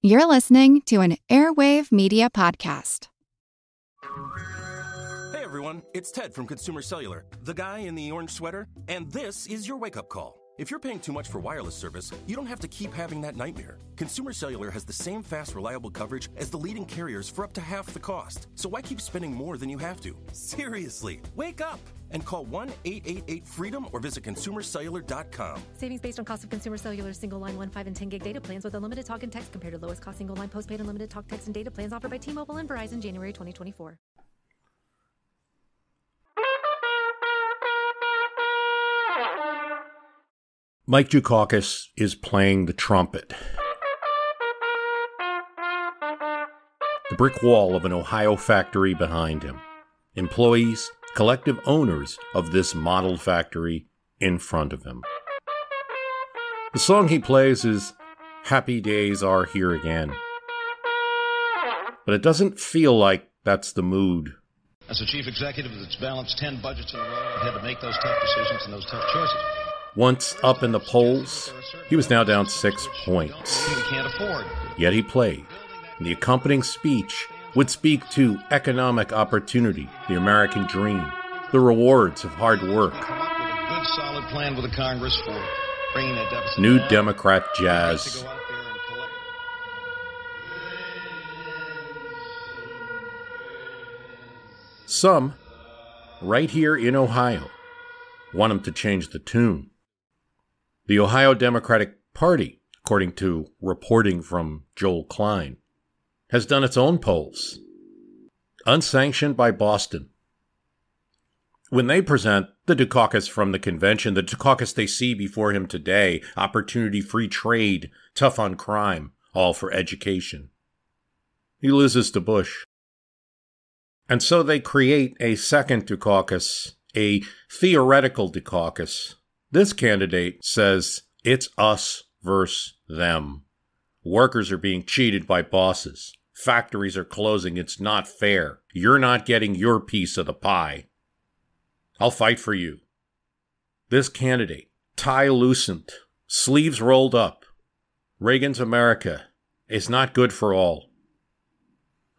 You're listening to an Airwave Media Podcast. Hey everyone, it's Ted from Consumer Cellular, the guy in the orange sweater, and this is your wake-up call. If you're paying too much for wireless service, you don't have to keep having that nightmare. Consumer Cellular has the same fast, reliable coverage as the leading carriers for up to half the cost. So why keep spending more than you have to? Seriously, wake up and call 1-888-FREEDOM or visit consumercellular.com. Savings based on cost of Consumer Cellular single line 1, 5, and 10 gig data plans with unlimited talk and text compared to lowest cost single line postpaid unlimited talk, text, and data plans offered by T-Mobile and Verizon January 2024. Mike Dukakis is playing the trumpet. The brick wall of an Ohio factory behind him. Employees, collective owners of this model factory in front of him. The song he plays is Happy Days Are Here Again. But it doesn't feel like that's the mood. As a chief executive that's balanced 10 budgets in a row, I had to make those tough decisions and those tough choices. Once up in the polls, he was now down 6 points. We can't afford. Yet he played. And the accompanying speech would speak to economic opportunity, the American dream, the rewards of hard work. Come up with a good, solid plan with the Congress for bringing that deficit New down. Democrat jazz. Some, right here in Ohio, want him to change the tune. The Ohio Democratic Party, according to reporting from Joel Klein, has done its own polls, unsanctioned by Boston. When they present the Dukakis from the convention, the Dukakis they see before him today, opportunity, free trade, tough on crime, all for education, he loses to Bush. And so they create a second Dukakis, a theoretical Dukakis. This candidate says it's us versus them. Workers are being cheated by bosses. Factories are closing. It's not fair. You're not getting your piece of the pie. I'll fight for you. This candidate, tie loosened, sleeves rolled up. Reagan's America is not good for all.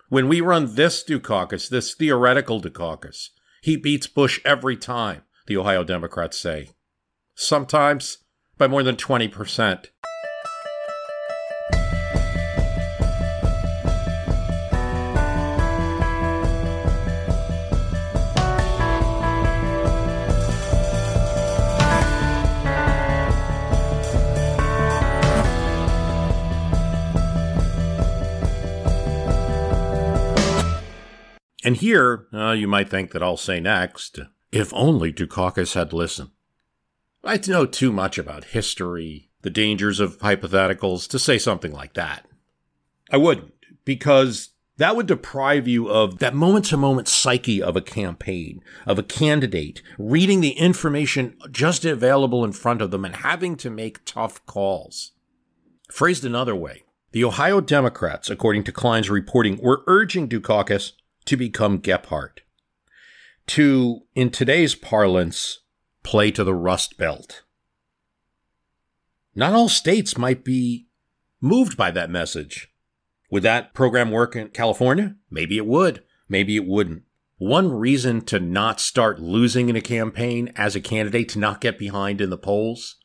When we run this Dukakis, this theoretical Dukakis, he beats Bush every time, the Ohio Democrats say. Sometimes by more than 20%. And here, you might think that I'll say next, if only Dukakis had listened. I know too much about history, the dangers of hypotheticals, to say something like that. I wouldn't, because that would deprive you of that moment-to-moment psyche of a campaign, of a candidate, reading the information just available in front of them and having to make tough calls. Phrased another way, the Ohio Democrats, according to Klein's reporting, were urging Dukakis to become Gephardt, to, in today's parlance, play to the Rust Belt. Not all states might be moved by that message. Would that program work in California? Maybe it would. Maybe it wouldn't. One reason to not start losing in a campaign as a candidate, to not get behind in the polls,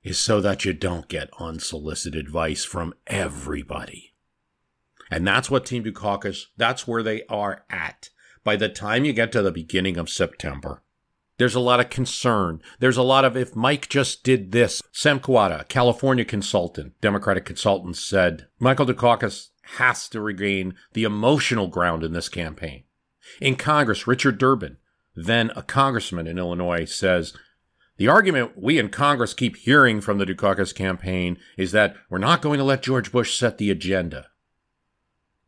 is so that you don't get unsolicited advice from everybody. And that's what Team Dukakis, that's where they are at. By the time you get to the beginning of September, there's a lot of concern. There's a lot of, if Mike just did this. Sam Kawada, California consultant, Democratic consultant, said Michael Dukakis has to regain the emotional ground in this campaign. In Congress, Richard Durbin, then a congressman in Illinois, says, the argument we in Congress keep hearing from the Dukakis campaign is that we're not going to let George Bush set the agenda.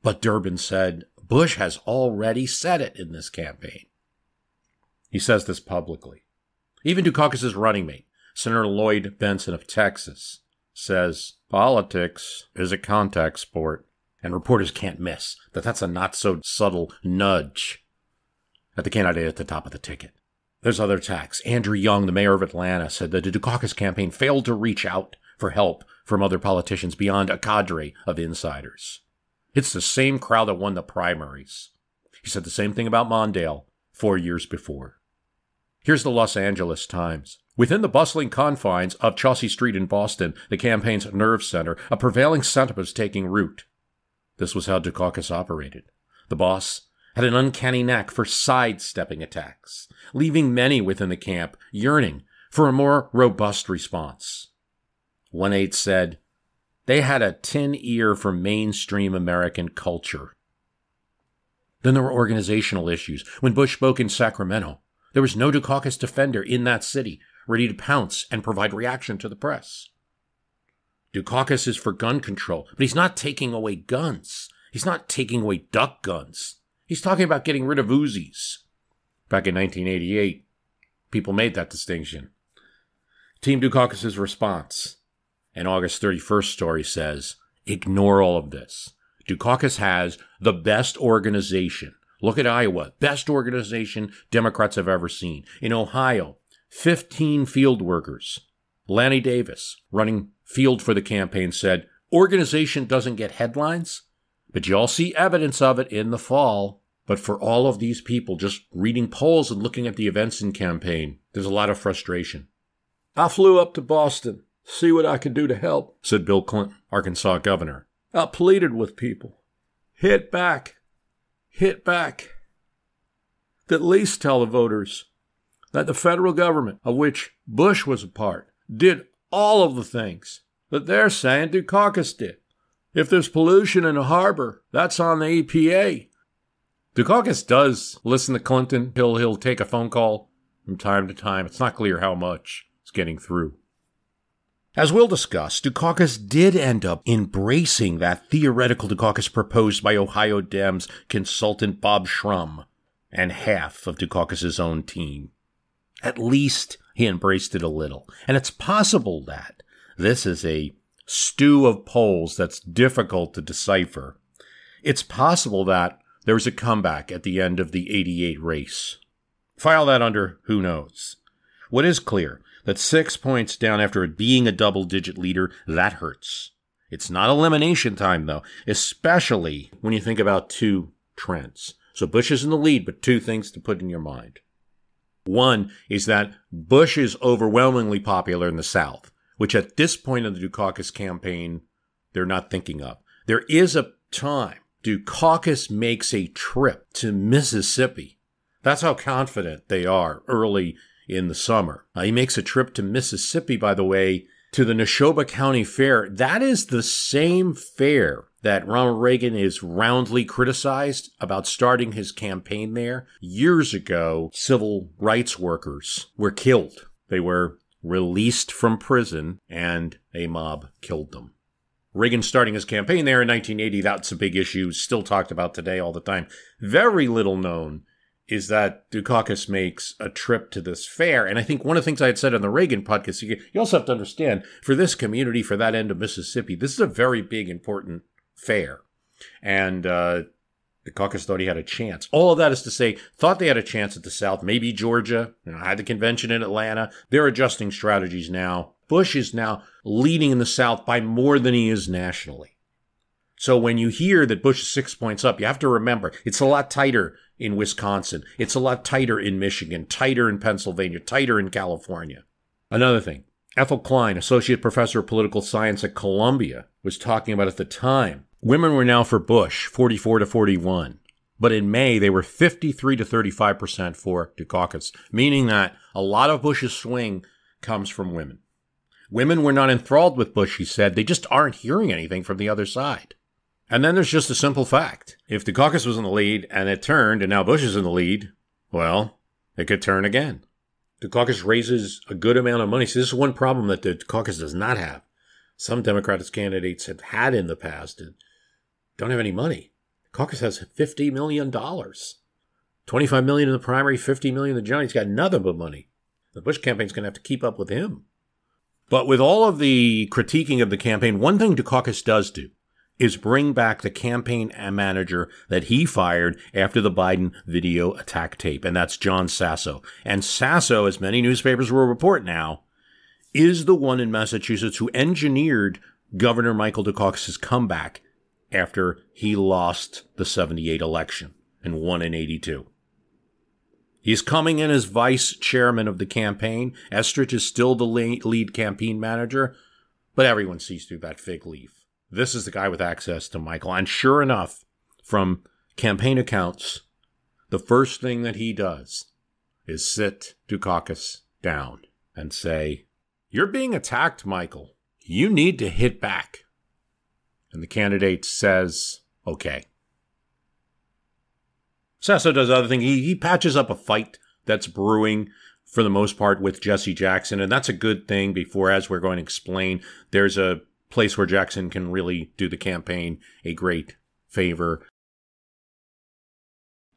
But Durbin said, Bush has already said it in this campaign. He says this publicly. Even Dukakis' running mate, Senator Lloyd Benson of Texas, says politics is a contact sport, and reporters can't miss that that's a not-so-subtle nudge at the candidate at the top of the ticket. There's other attacks. Andrew Young, the mayor of Atlanta, said that the Dukakis campaign failed to reach out for help from other politicians beyond a cadre of insiders. It's the same crowd that won the primaries. He said the same thing about Mondale 4 years before. Here's the Los Angeles Times. Within the bustling confines of Chelsea Street in Boston, the campaign's nerve center, a prevailing sentiment was taking root. This was how Dukakis operated. The boss had an uncanny knack for sidestepping attacks, leaving many within the camp yearning for a more robust response. One aide said, they had a tin ear for mainstream American culture. Then there were organizational issues. When Bush spoke in Sacramento, there was no Dukakis defender in that city ready to pounce and provide reaction to the press. Dukakis is for gun control, but he's not taking away guns. He's not taking away duck guns. He's talking about getting rid of Uzis. Back in 1988, people made that distinction. Team Dukakis' response. An August 31st story says, ignore all of this. Dukakis has the best organization. Look at Iowa. Best organization Democrats have ever seen. In Ohio, 15 field workers. Lanny Davis, running field for the campaign, said, organization doesn't get headlines, but you all see evidence of it in the fall. But for all of these people just reading polls and looking at the events in campaign, there's a lot of frustration. I flew up to Boston, see what I could do to help, said Bill Clinton, Arkansas governor. I pleaded with people. Hit back. At least tell the voters that the federal government, of which Bush was a part, did all of the things that they're saying Dukakis did. If there's pollution in a harbor, that's on the EPA. Dukakis does listen to Clinton. He'll take a phone call from time to time. It's not clear how much it's getting through. As we'll discuss, Dukakis did end up embracing that theoretical Dukakis proposed by Ohio Dems consultant Bob Shrum and half of Dukakis' own team. At least he embraced it a little. And it's possible that this is a stew of polls that's difficult to decipher. It's possible that there was a comeback at the end of the 88 race. File that under who knows. What is clear, that 6 points down after being a double-digit leader, that hurts. It's not elimination time, though, especially when you think about two trends. So Bush is in the lead, but two things to put in your mind. One is that Bush is overwhelmingly popular in the South, which at this point of the Dukakis campaign, they're not thinking of. There is a time Dukakis makes a trip to Mississippi. That's how confident they are early in the summer. He makes a trip to Mississippi, by the way, to the Neshoba County Fair. That is the same fair that Ronald Reagan is roundly criticized about starting his campaign there. Years ago, civil rights workers were killed. They were released from prison, and a mob killed them. Reagan starting his campaign there in 1980, that's a big issue, still talked about today all the time. Very little known is that Dukakis makes a trip to this fair. And I think one of the things I had said on the Reagan podcast, you also have to understand, for this community, for that end of Mississippi, this is a very big, important fair. And Dukakis thought he had a chance. All of that is to say, thought they had a chance at the South, maybe Georgia, had the convention in Atlanta. They're adjusting strategies now. Bush is now leading in the South by more than he is nationally. So when you hear that Bush is 6 points up, you have to remember it's a lot tighter in Wisconsin. It's a lot tighter in Michigan, tighter in Pennsylvania, tighter in California. Another thing, Ethel Klein, associate professor of political science at Columbia, was talking about at the time, women were now for Bush, 44 to 41. But in May, they were 53 to 35% for Dukakis, meaning that a lot of Bush's swing comes from women. Women were not enthralled with Bush, he said. They just aren't hearing anything from the other side. And then there's just a simple fact. If Dukakis was in the lead and it turned and now Bush is in the lead, well, it could turn again. Dukakis raises a good amount of money. So this is one problem that the Dukakis does not have. Some Democratic candidates have had in the past and don't have any money. Dukakis has $50 million. $25 million in the primary, $50 million in the general. He's got nothing but money. The Bush campaign's going to have to keep up with him. But with all of the critiquing of the campaign, one thing Dukakis does do is bring back the campaign manager that he fired after the Biden video attack tape, and that's John Sasso. And Sasso, as many newspapers will report now, is the one in Massachusetts who engineered Governor Michael Dukakis' comeback after he lost the 78 election and won in 82. He's coming in as vice chairman of the campaign. Estridge is still the lead campaign manager, but everyone sees through that fig leaf. This is the guy with access to Michael. And sure enough, from campaign accounts, the first thing that he does is sit Dukakis down and say, "You're being attacked, Michael. You need to hit back." And the candidate says, "Okay." Sasso does other thing. He patches up a fight that's brewing for the most part with Jesse Jackson, and that's a good thing before, as we're going to explain, there's a place where Jackson can really do the campaign a great favor.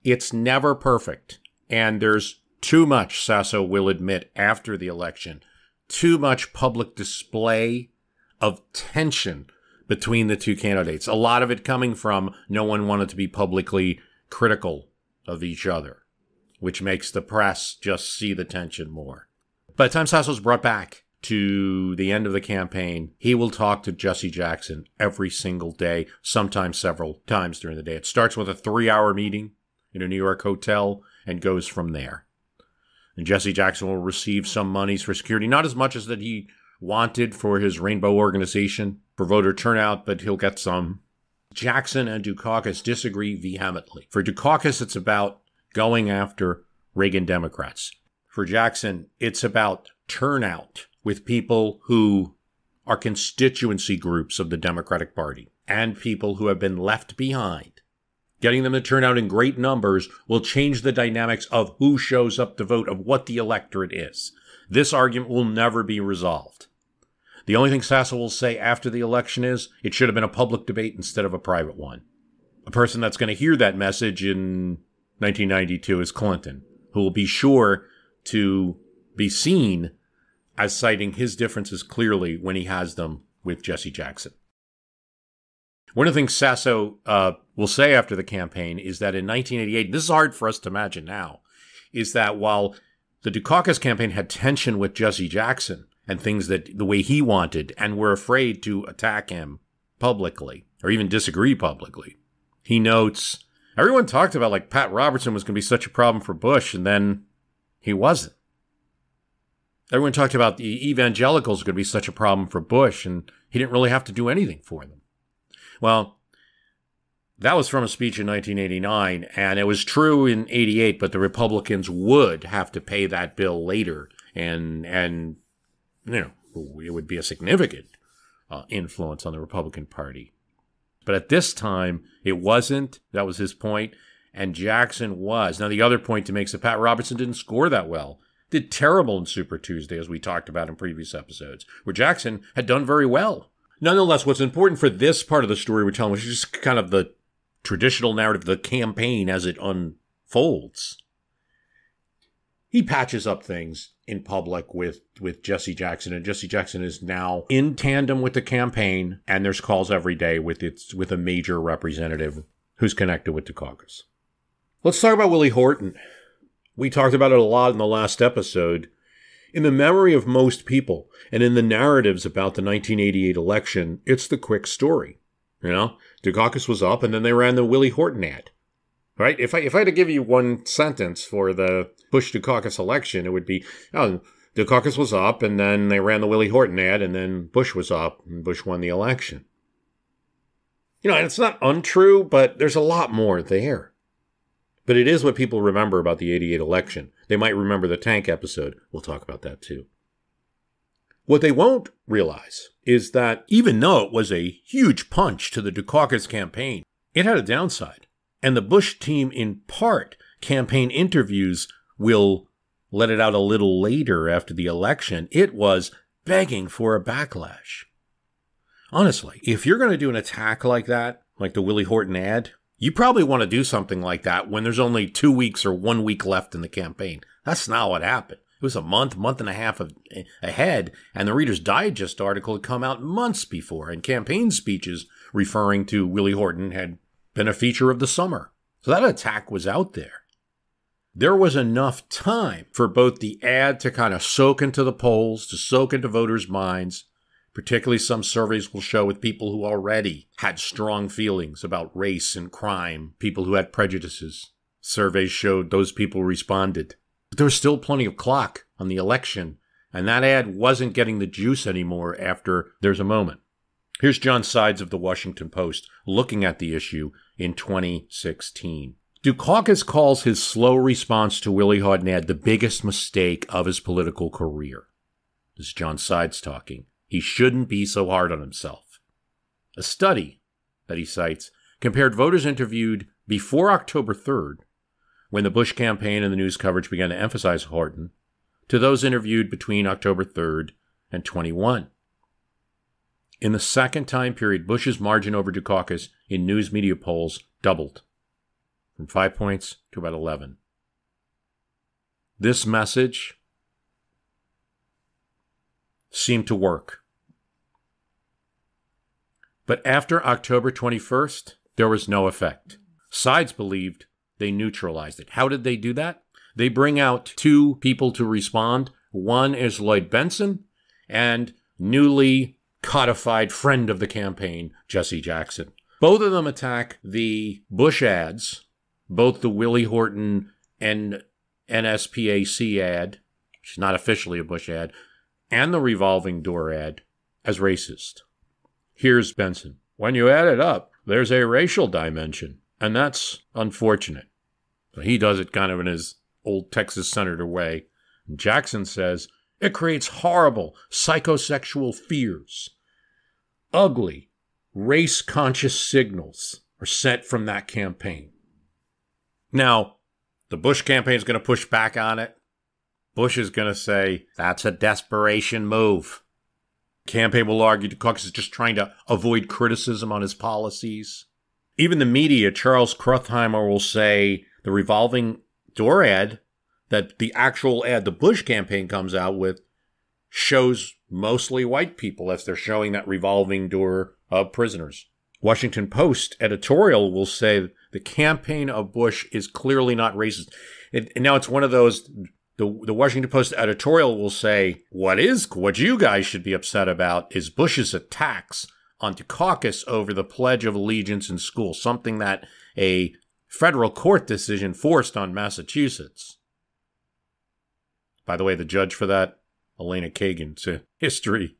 It's never perfect, and there's too much, Sasso will admit, after the election, too much public display of tension between the two candidates. A lot of it coming from no one wanted to be publicly critical of each other, which makes the press just see the tension more. By the time Sasso's brought back to the end of the campaign, he will talk to Jesse Jackson every single day, sometimes several times during the day. It starts with a 3-hour meeting in a New York hotel and goes from there. And Jesse Jackson will receive some monies for security, not as much as that he wanted for his Rainbow organization for voter turnout, but he'll get some. Jackson and Dukakis disagree vehemently. For Dukakis, it's about going after Reagan Democrats. For Jackson, it's about turnout with people who are constituency groups of the Democratic Party and people who have been left behind. Getting them to turn out in great numbers will change the dynamics of who shows up to vote, of what the electorate is. This argument will never be resolved. The only thing Sasso will say after the election is it should have been a public debate instead of a private one. A person that's going to hear that message in 1992 is Clinton, who will be sure to be seen as citing his differences clearly when he has them with Jesse Jackson. One of the things Sasso will say after the campaign is that in 1988, this is hard for us to imagine now, is that while the Dukakis campaign had tension with Jesse Jackson and things that the way he wanted and were afraid to attack him publicly or even disagree publicly, he notes, everyone talked about like Pat Robertson was going to be such a problem for Bush, and then he wasn't. Everyone talked about the evangelicals going to be such a problem for Bush, and he didn't really have to do anything for them. Well, that was from a speech in 1989, and it was true in 88, but the Republicans would have to pay that bill later, and you know, it would be a significant influence on the Republican Party. But at this time, it wasn't. That was his point, and Jackson was. Now, the other point to make is that Pat Robertson didn't score that well. Did terrible in Super Tuesday, as we talked about in previous episodes, where Jackson had done very well. Nonetheless, what's important for this part of the story we're telling, which is just kind of the traditional narrative of the campaign as it unfolds, he patches up things in public with Jesse Jackson, and Jesse Jackson is now in tandem with the campaign, and there's calls every day with a major representative who's connected with Dukakis. Let's talk about Willie Horton. We talked about it a lot in the last episode. In the memory of most people, and in the narratives about the 1988 election, it's the quick story. You know, Dukakis was up, and then they ran the Willie Horton ad. Right? If I had to give you one sentence for the Bush-Dukakis election, it would be, Dukakis was up, and then they ran the Willie Horton ad, and then Bush was up, and Bush won the election. You know, and it's not untrue, but there's a lot more there. But it is what people remember about the 88 election. They might remember the tank episode. We'll talk about that too. What they won't realize is that even though it was a huge punch to the Dukakis campaign, it had a downside. And the Bush team, in part, campaign interviews will let it out a little later after the election. It was begging for a backlash. Honestly, if you're going to do an attack like that, like the Willie Horton ad, you probably want to do something like that when there's only 2 weeks or 1 week left in the campaign. That's not what happened. It was a month and a half ahead, and the Reader's Digest article had come out months before, and campaign speeches referring to Willie Horton had been a feature of the summer. So that attack was out there. there was enough time for both the ad to kind of soak into the polls, to soak into voters' minds. Particularly some surveys will show with people who already had strong feelings about race and crime, people who had prejudices. Surveys showed those people responded. But there was still plenty of clock on the election, and that ad wasn't getting the juice anymore after There's a Moment. Here's John Sides of the Washington Post looking at the issue in 2016. Dukakis calls his slow response to Willie Houghton ad the biggest mistake of his political career. This is John Sides talking. He shouldn't be so hard on himself. A study that he cites compared voters interviewed before October 3rd, when the Bush campaign and the news coverage began to emphasize Houghton, to those interviewed between October 3rd and 21. In the second time period, Bush's margin over Dukakis in news media polls doubled, from 5 points to about 11. This message seemed to work. But after October 21st, there was no effect. Sides believed they neutralized it. How did they do that? They bring out two people to respond. One is Lloyd Benson and newly codified friend of the campaign, Jesse Jackson. Both of them attack the Bush ads, both the Willie Horton and NSPAC ad, which is not officially a Bush ad, and the revolving door ad, as racist. Here's Benson. When you add it up, there's a racial dimension, and that's unfortunate. So he does it kind of in his old Texas senator way. And Jackson says, it creates horrible psychosexual fears. Ugly, race-conscious signals are sent from that campaign. Now, the Bush campaign is going to push back on it. Bush is going to say, that's a desperation move. Campaign will argue Dukakis is just trying to avoid criticism on his policies. Even the media, Charles Kruttheimer, will say the revolving door ad, that the actual ad the Bush campaign comes out with, shows mostly white people as they're showing that revolving door of prisoners. Washington Post editorial will say the campaign of Bush is clearly not racist. And now it's one of those, the Washington Post editorial will say, what you guys should be upset about is Bush's attacks on Dukakis over the Pledge of Allegiance in school, something that a federal court decision forced on Massachusetts. By the way, the judge for that, Elena Kagan. It's a history.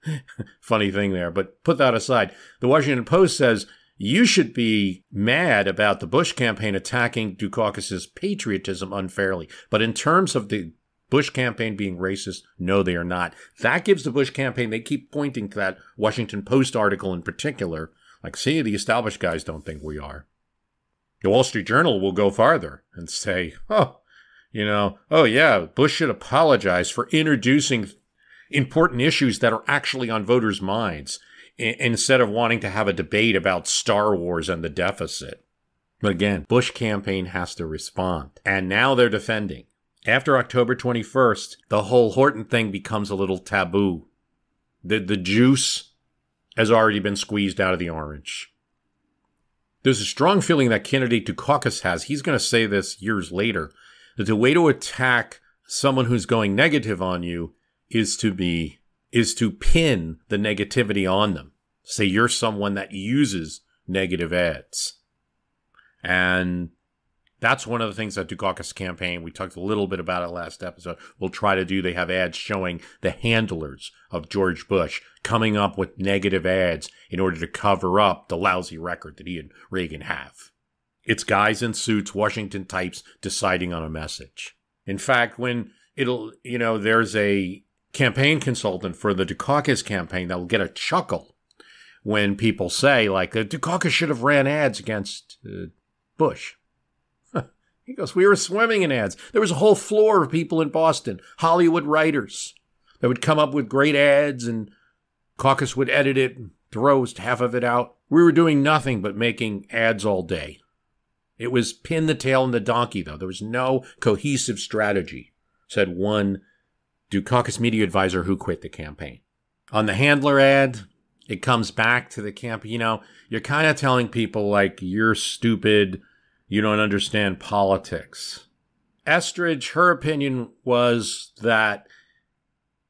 Funny thing there. But put that aside. The Washington Post says you should be mad about the Bush campaign attacking Dukakis' patriotism unfairly. But in terms of the Bush campaign being racist, no, they are not. That gives the Bush campaign, they keep pointing to that Washington Post article in particular, like, see, the established guys don't think we are. The Wall Street Journal will go farther and say, Bush should apologize for introducing important issues that are actually on voters' minds instead of wanting to have a debate about Star Wars and the deficit. But again, Bush campaign has to respond. And now they're defending. After October 21st, the whole Horton thing becomes a little taboo. The juice has already been squeezed out of the orange. There's a strong feeling that candidate Dukakis has, he's going to say this years later, that the way to attack someone who's going negative on you is to pin the negativity on them. Say you're someone that uses negative ads. And that's one of the things that Dukakis campaign, we talked a little bit about it last episode, will try to do. They have ads showing the handlers of George Bush coming up with negative ads in order to cover up the lousy record that he and Reagan have. It's guys in suits, Washington types, deciding on a message. In fact, when there's a campaign consultant for the Dukakis campaign that will get a chuckle when people say, like, Dukakis should have ran ads against Bush. He goes, we were swimming in ads. There was a whole floor of people in Boston, Hollywood writers, that would come up with great ads, and Dukakis would edit it and throw half of it out. We were doing nothing but making ads all day. It was pin the tail on the donkey, though. There was no cohesive strategy, said one Dukakis media advisor who quit the campaign. On the handler ad, it comes back to the camp. You're kind of telling people, like, you're stupid, you don't understand politics. Estridge, her opinion was that,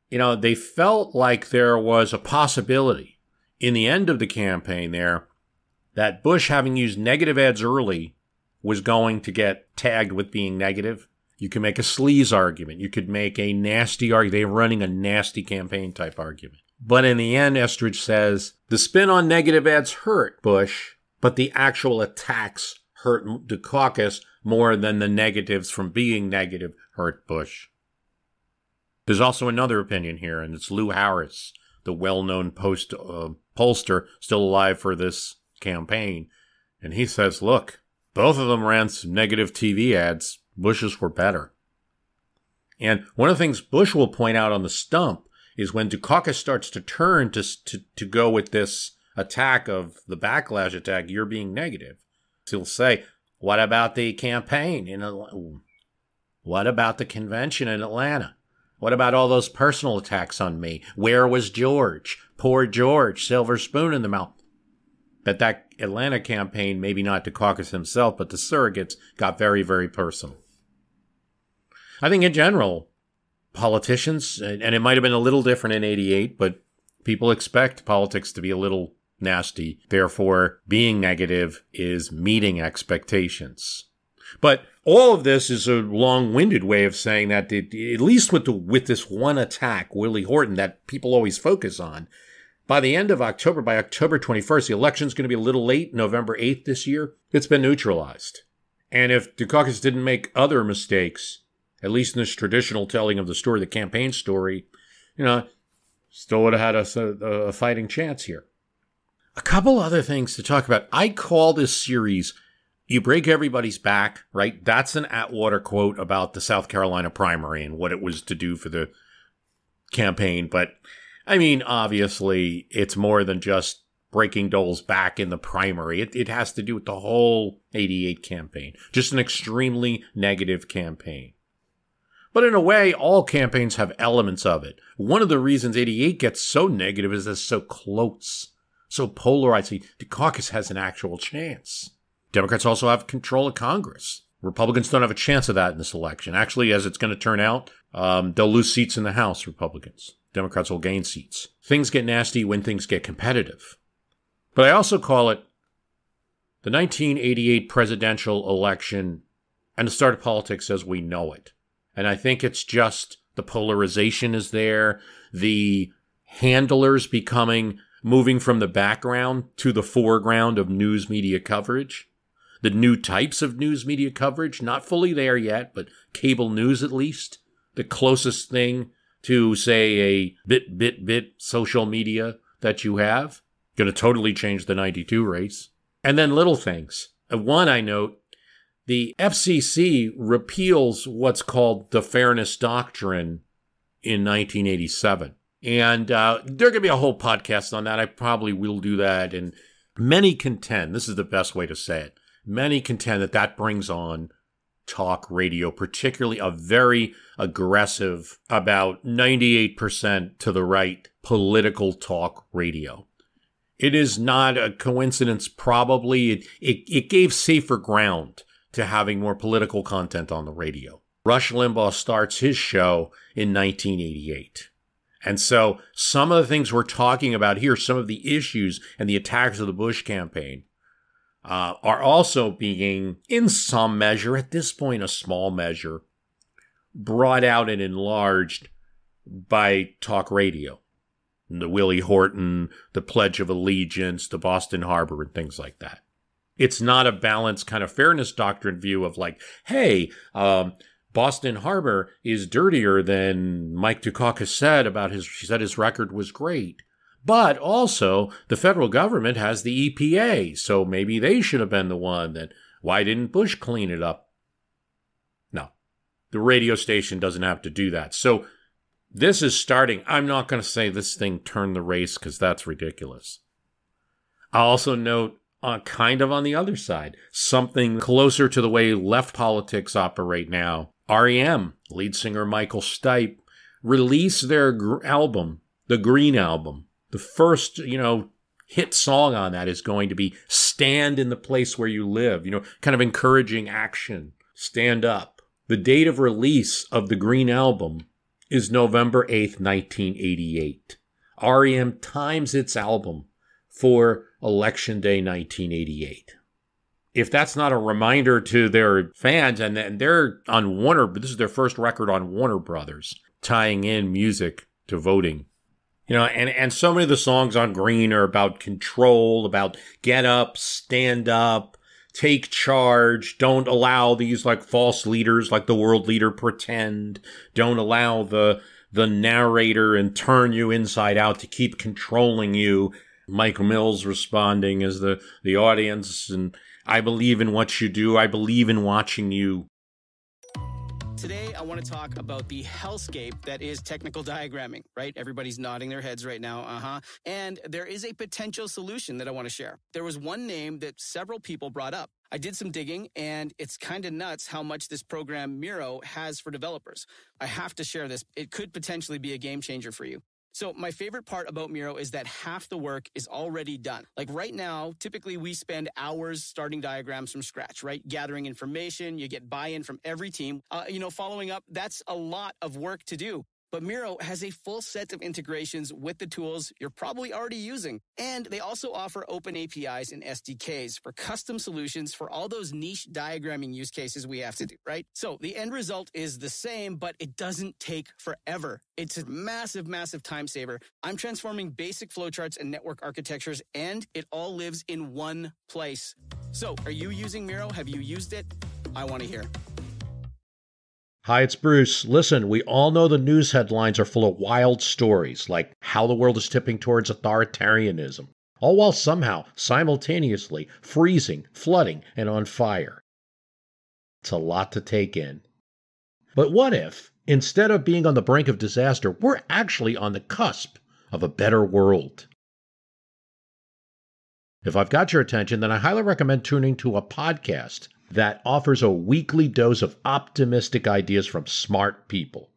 they felt like there was a possibility in the end of the campaign there that Bush, having used negative ads early, was going to get tagged with being negative. You can make a sleaze argument. You could make a nasty argument. They're running a nasty campaign type argument. But in the end, Estridge says, the spin on negative ads hurt Bush, but the actual attacks hurt Dukakis more than the negatives from being negative hurt Bush. There's also another opinion here, and it's Lou Harris, the well-known pollster, still alive for this campaign. And he says, look, both of them ran some negative TV ads. Bush's were better. And one of the things Bush will point out on the stump is when Dukakis starts to turn to go with this attack of the backlash attack, you're being negative. He'll say, what about the campaign in Atlanta? What about the convention in Atlanta? What about all those personal attacks on me? Where was George? Poor George, silver spoon in the mouth. But that Atlanta campaign, maybe not Dukakis himself, but the surrogates, got very, very personal. I think in general, politicians, and it might have been a little different in 88, but people expect politics to be a little nasty. Therefore, being negative is meeting expectations. But all of this is a long-winded way of saying that at least with this one attack, Willie Horton, that people always focus on, by the end of October, by October 21st, the election's going to be a little late, November 8th this year, it's been neutralized. And if Dukakis didn't make other mistakes, at least in this traditional telling of the story, the campaign story, still would have had a fighting chance here. A couple other things to talk about. I call this series, You Break Everybody's Back, right? That's an Atwater quote about the South Carolina primary and what it was to do for the campaign. But, obviously, it's more than just breaking Dole's back in the primary. It has to do with the whole 88 campaign. Just an extremely negative campaign. But in a way, all campaigns have elements of it. One of the reasons 88 gets so negative is it's so close, so polarized. Dukakis has an actual chance. Democrats also have control of Congress. Republicans don't have a chance of that in this election. Actually, as it's going to turn out, they'll lose seats in the House, Republicans. Democrats will gain seats. Things get nasty when things get competitive. But I also call it the 1988 presidential election and the start of politics as we know it. And I think it's just the polarization is there, the handlers moving from the background to the foreground of news media coverage, the new types of news media coverage, not fully there yet, but cable news at least, the closest thing to, say, a bit social media that you have, going to totally change the 92 race. And then little things. One, I note, the FCC repeals what's called the Fairness Doctrine in 1987. And there going to be a whole podcast on that. I probably will do that. And many contend, this is the best way to say it, many contend that brings on talk radio, particularly a very aggressive, about 98% to the right, political talk radio. It is not a coincidence, probably. It gave safer ground to having more political content on the radio. Rush Limbaugh starts his show in 1988. And so some of the things we're talking about here, some of the issues and the attacks of the Bush campaign are also being, in some measure, at this point a small measure, brought out and enlarged by talk radio. The Willie Horton, the Pledge of Allegiance, the Boston Harbor, and things like that. It's not a balanced kind of fairness doctrine view of like, hey, Boston Harbor is dirtier than Mike Dukakis said about she said his record was great. But also, the federal government has the EPA, so maybe they should have been the one that, why didn't Bush clean it up? No, the radio station doesn't have to do that. So this is starting. I'm not going to say this thing turned the race because that's ridiculous. I'll also note, kind of on the other side, something closer to the way left politics operate now. REM, lead singer Michael Stipe, released their album, the Green Album. The first, hit song on that is going to be Stand in the Place Where You Live, kind of encouraging action. Stand up. The date of release of the Green Album is November 8th, 1988. REM times its album for Election Day 1988. If that's not a reminder to their fans, and they're on Warner, but this is their first record on Warner Brothers, tying in music to voting. You know, and so many of the songs on Green are about control, about get up, stand up, take charge, don't allow these like false leaders like the world leader pretend, don't allow the narrator and turn you inside out to keep controlling you. Mike Mills responding as the audience, and I believe in what you do, I believe in watching you. Today, I want to talk about the hellscape that is technical diagramming, right? Everybody's nodding their heads right now, And there is a potential solution that I want to share. There was one name that several people brought up. I did some digging, and it's kind of nuts how much this program Miro has for developers. I have to share this. It could potentially be a game changer for you. So my favorite part about Miro is that half the work is already done. Like right now, typically we spend hours starting diagrams from scratch, right? Gathering information, you get buy-in from every team. Following up, that's a lot of work to do. But Miro has a full set of integrations with the tools you're probably already using. And they also offer open APIs and SDKs for custom solutions for all those niche diagramming use cases we have to do, right? So the end result is the same, but it doesn't take forever. It's a massive, massive time saver. I'm transforming basic flowcharts and network architectures, and it all lives in one place. So are you using Miro? Have you used it? I want to hear. Hi, it's Bruce. Listen, we all know the news headlines are full of wild stories, like how the world is tipping towards authoritarianism, all while somehow, simultaneously, freezing, flooding, and on fire. It's a lot to take in. But what if, instead of being on the brink of disaster, we're actually on the cusp of a better world? If I've got your attention, then I highly recommend tuning to a podcast that offers a weekly dose of optimistic ideas from smart people.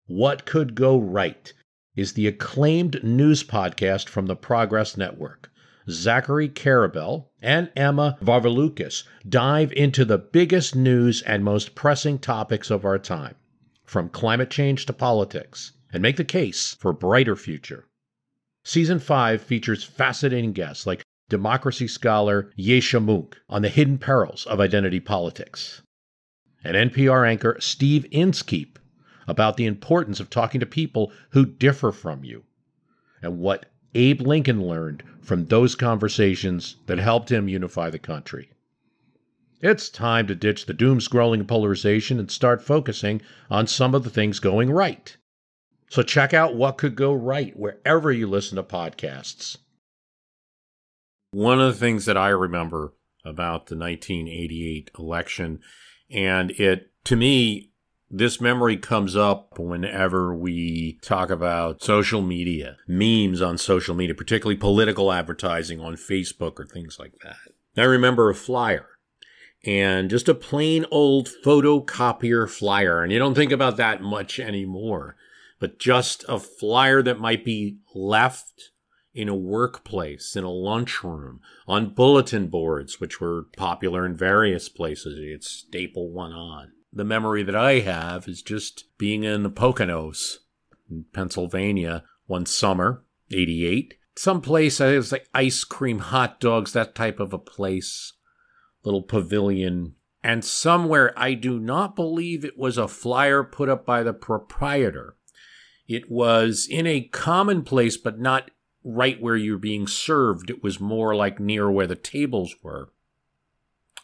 What Could Go Right is the acclaimed news podcast from the Progress Network. Zachary Karabell and Emma Varvaloukas dive into the biggest news and most pressing topics of our time, from climate change to politics, and make the case for a brighter future. Season 5 features fascinating guests like democracy scholar Yesha Mounk on the hidden perils of identity politics, and NPR anchor Steve Inskeep about the importance of talking to people who differ from you, and what Abe Lincoln learned from those conversations that helped him unify the country. It's time to ditch the doom-scrolling and polarization and start focusing on some of the things going right. So check out What Could Go Right wherever you listen to podcasts. One of the things that I remember about the 1988 election, and to me, this memory comes up whenever we talk about social media, memes on social media, particularly political advertising on Facebook or things like that. I remember a flyer, and just a plain old photocopier flyer, and you don't think about that much anymore, but just a flyer that might be left in a workplace, in a lunchroom, on bulletin boards, which were popular in various places. You'd staple one on. The memory that I have is just being in the Poconos in Pennsylvania one summer, 88. Someplace, it was like ice cream, hot dogs, that type of a place, little pavilion. And somewhere, I do not believe it was a flyer put up by the proprietor. It was in a common place, but not right where you're being served. It was more like near where the tables were.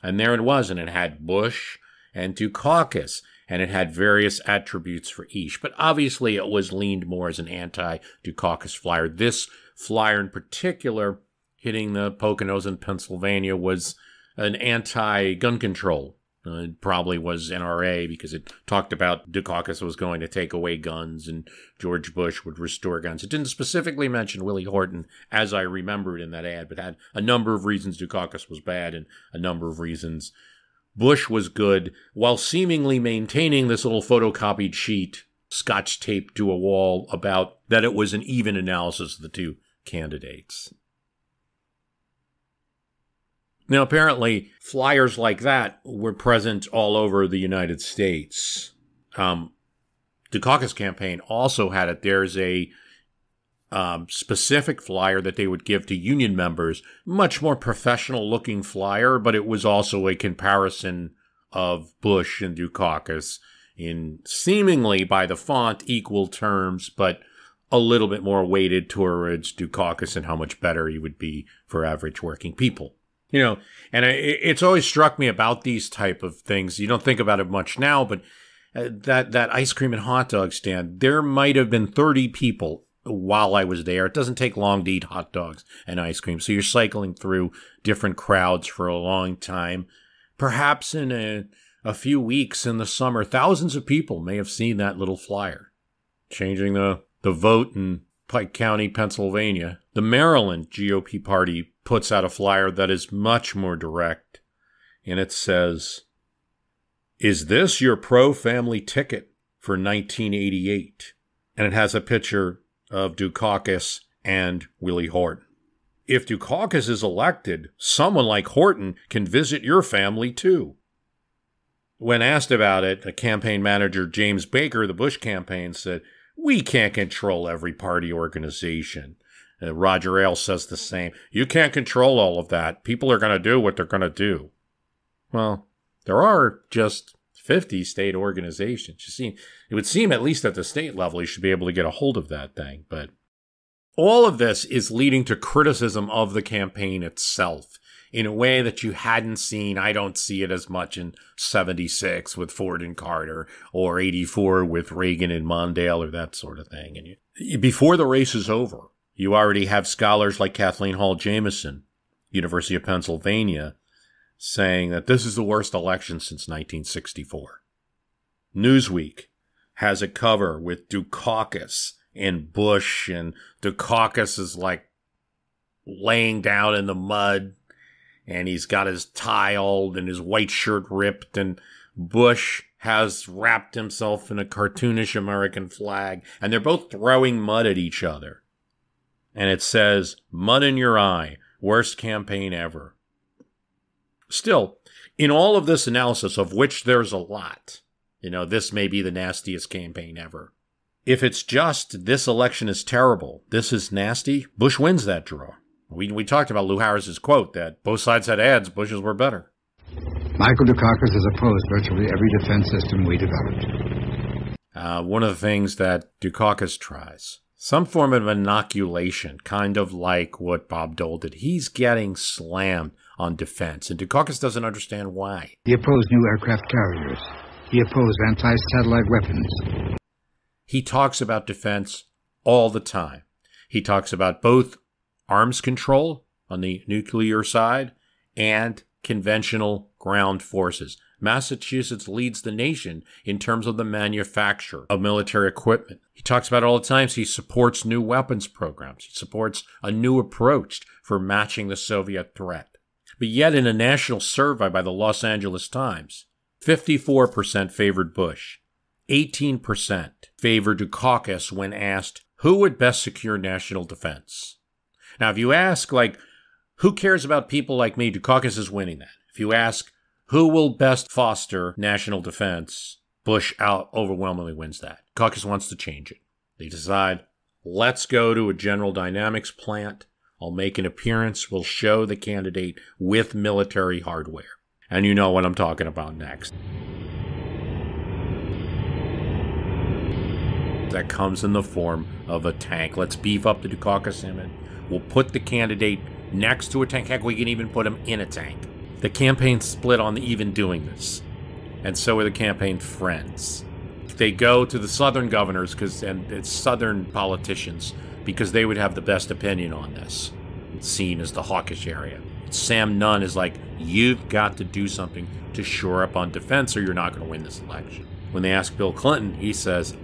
And there it was, and it had Bush and Dukakis, and it had various attributes for each. But obviously it was leaned more as an anti-Dukakis flyer. This flyer in particular, hitting the Poconos in Pennsylvania, was an anti-gun control. It probably was NRA because it talked about Dukakis was going to take away guns and George Bush would restore guns. It didn't specifically mention Willie Horton, as I remembered in that ad, but had a number of reasons Dukakis was bad and a number of reasons Bush was good, while seemingly maintaining this little photocopied sheet, scotch taped to a wall, about that it was an even analysis of the two candidates. Now, apparently, flyers like that were present all over the United States. Dukakis' campaign also had it. There's a specific flyer that they would give to union members, much more professional-looking flyer, but it was also a comparison of Bush and Dukakis in seemingly, by the font, equal terms, but a little bit more weighted towards Dukakis and how much better he would be for average working people. You know, and it's always struck me about these type of things. You don't think about it much now, but that ice cream and hot dog stand, there might have been 30 people while I was there. It doesn't take long to eat hot dogs and ice cream. So you're cycling through different crowds for a long time. Perhaps in a few weeks in the summer, thousands of people may have seen that little flyer changing the vote in Pike County, Pennsylvania. The Maryland GOP party puts out a flyer that is much more direct, and it says, "Is this your pro-family ticket for 1988?" And it has a picture of Dukakis and Willie Horton. "If Dukakis is elected, someone like Horton can visit your family too." When asked about it, a campaign manager, James Baker, the Bush campaign, said, "We can't control every party organization." Roger Ailes says the same. "You can't control all of that. People are going to do what they're going to do." Well, there are just 50 state organizations. It would seem at least at the state level you should be able to get a hold of that thing. But all of this is leading to criticism of the campaign itself in a way that you hadn't seen. I don't see it as much in 76 with Ford and Carter or 84 with Reagan and Mondale or that sort of thing. And before the race is over, you already have scholars like Kathleen Hall Jamieson, University of Pennsylvania, saying that this is the worst election since 1964. Newsweek has a cover with Dukakis and Bush, and Dukakis is like laying down in the mud, and he's got his tie all and his white shirt ripped, and Bush has wrapped himself in a cartoonish American flag, and they're both throwing mud at each other. And it says, "Mud in your eye, worst campaign ever." Still, in all of this analysis, of which there's a lot, this may be the nastiest campaign ever. If it's just this election is terrible, this is nasty, Bush wins that draw. We talked about Lou Harris's quote that both sides had ads, Bush's were better. Michael Dukakis has opposed virtually every defense system we developed. One of the things that Dukakis tries, some form of inoculation, kind of like what Bob Dole did. He's getting slammed on defense, and Dukakis doesn't understand why. He opposed new aircraft carriers. He opposed anti-satellite weapons. He talks about defense all the time. He talks about both arms control on the nuclear side and conventional ground forces. Massachusetts leads the nation in terms of the manufacture of military equipment. He talks about it all the time. So he supports new weapons programs. He supports a new approach for matching the Soviet threat. But yet in a national survey by the Los Angeles Times, 54% favored Bush. 18% favored Dukakis when asked who would best secure national defense. Now, if you ask, who cares about people like me, Dukakis is winning that. If you ask, who will best foster national defense, Bush overwhelmingly wins that. Dukakis wants to change it. They decide, let's go to a General Dynamics plant. I'll make an appearance. We'll show the candidate with military hardware. And you know what I'm talking about next. That comes in the form of a tank. Let's beef up the Dukakis image. We'll put the candidate next to a tank. Heck, we can even put him in a tank. The campaign split on even doing this. And so are the campaign friends. They go to the southern governors and it's southern politicians because they would have the best opinion on this. It's seen as the hawkish area. Sam Nunn is like, you've got to do something to shore up on defense or you're not going to win this election. When they ask Bill Clinton, he says,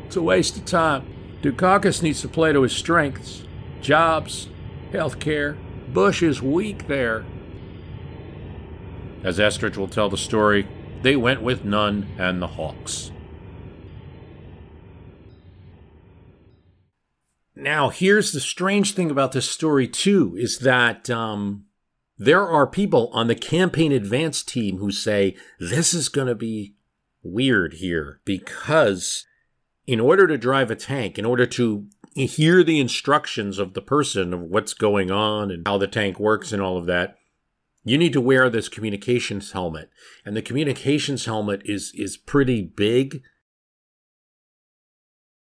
it's a waste of time. Dukakis needs to play to his strengths. Jobs, health care. Bush is weak there. As Estridge will tell the story, they went with Nunn and the Hawks. Now, here's the strange thing about this story, too, is that There are people on the campaign advance team who say this is going to be weird here because in order to drive a tank, in order to hear the instructions of the person of what's going on and how the tank works and all of that, you need to wear this communications helmet. And the communications helmet is pretty big.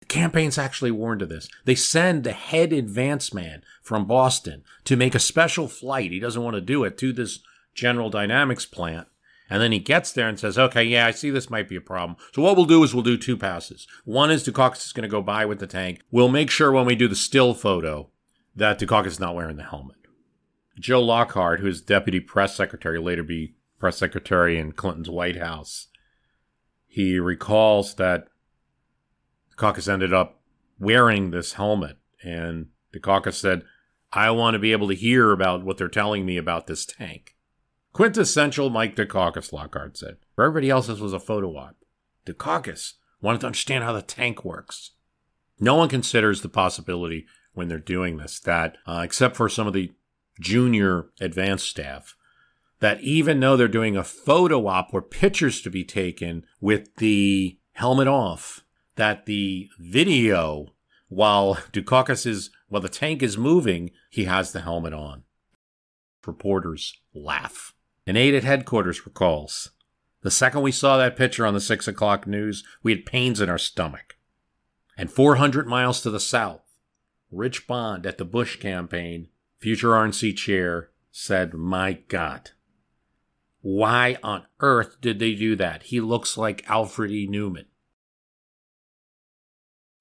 The campaign's actually warned of this. They send the head advance man from Boston to make a special flight. He doesn't want to do it to this General Dynamics plant. And then he gets there and says, okay, yeah, I see this might be a problem. So what we'll do is we'll do two passes. One is Dukakis is going to go by with the tank. We'll make sure when we do the still photo that Dukakis is not wearing the helmet. Joe Lockhart, who is deputy press secretary, later be press secretary in Clinton's White House, he recalls that Dukakis ended up wearing this helmet. And Dukakis said, I want to be able to hear about what they're telling me about this tank. Quintessential Mike Dukakis, Lockhart said. For everybody else, this was a photo op. Dukakis wanted to understand how the tank works. No one considers the possibility when they're doing this that, except for some of the junior advanced staff, that even though they're doing a photo op where pictures to be taken with the helmet off, that the video, while the tank is moving, he has the helmet on. Reporters laugh. An aide at headquarters recalls, the second we saw that picture on the 6 o'clock news, we had pains in our stomach. And 400 miles to the south, Rich Bond at the Bush campaign, future RNC chair, said, my God, why on earth did they do that? He looks like Alfred E. Newman.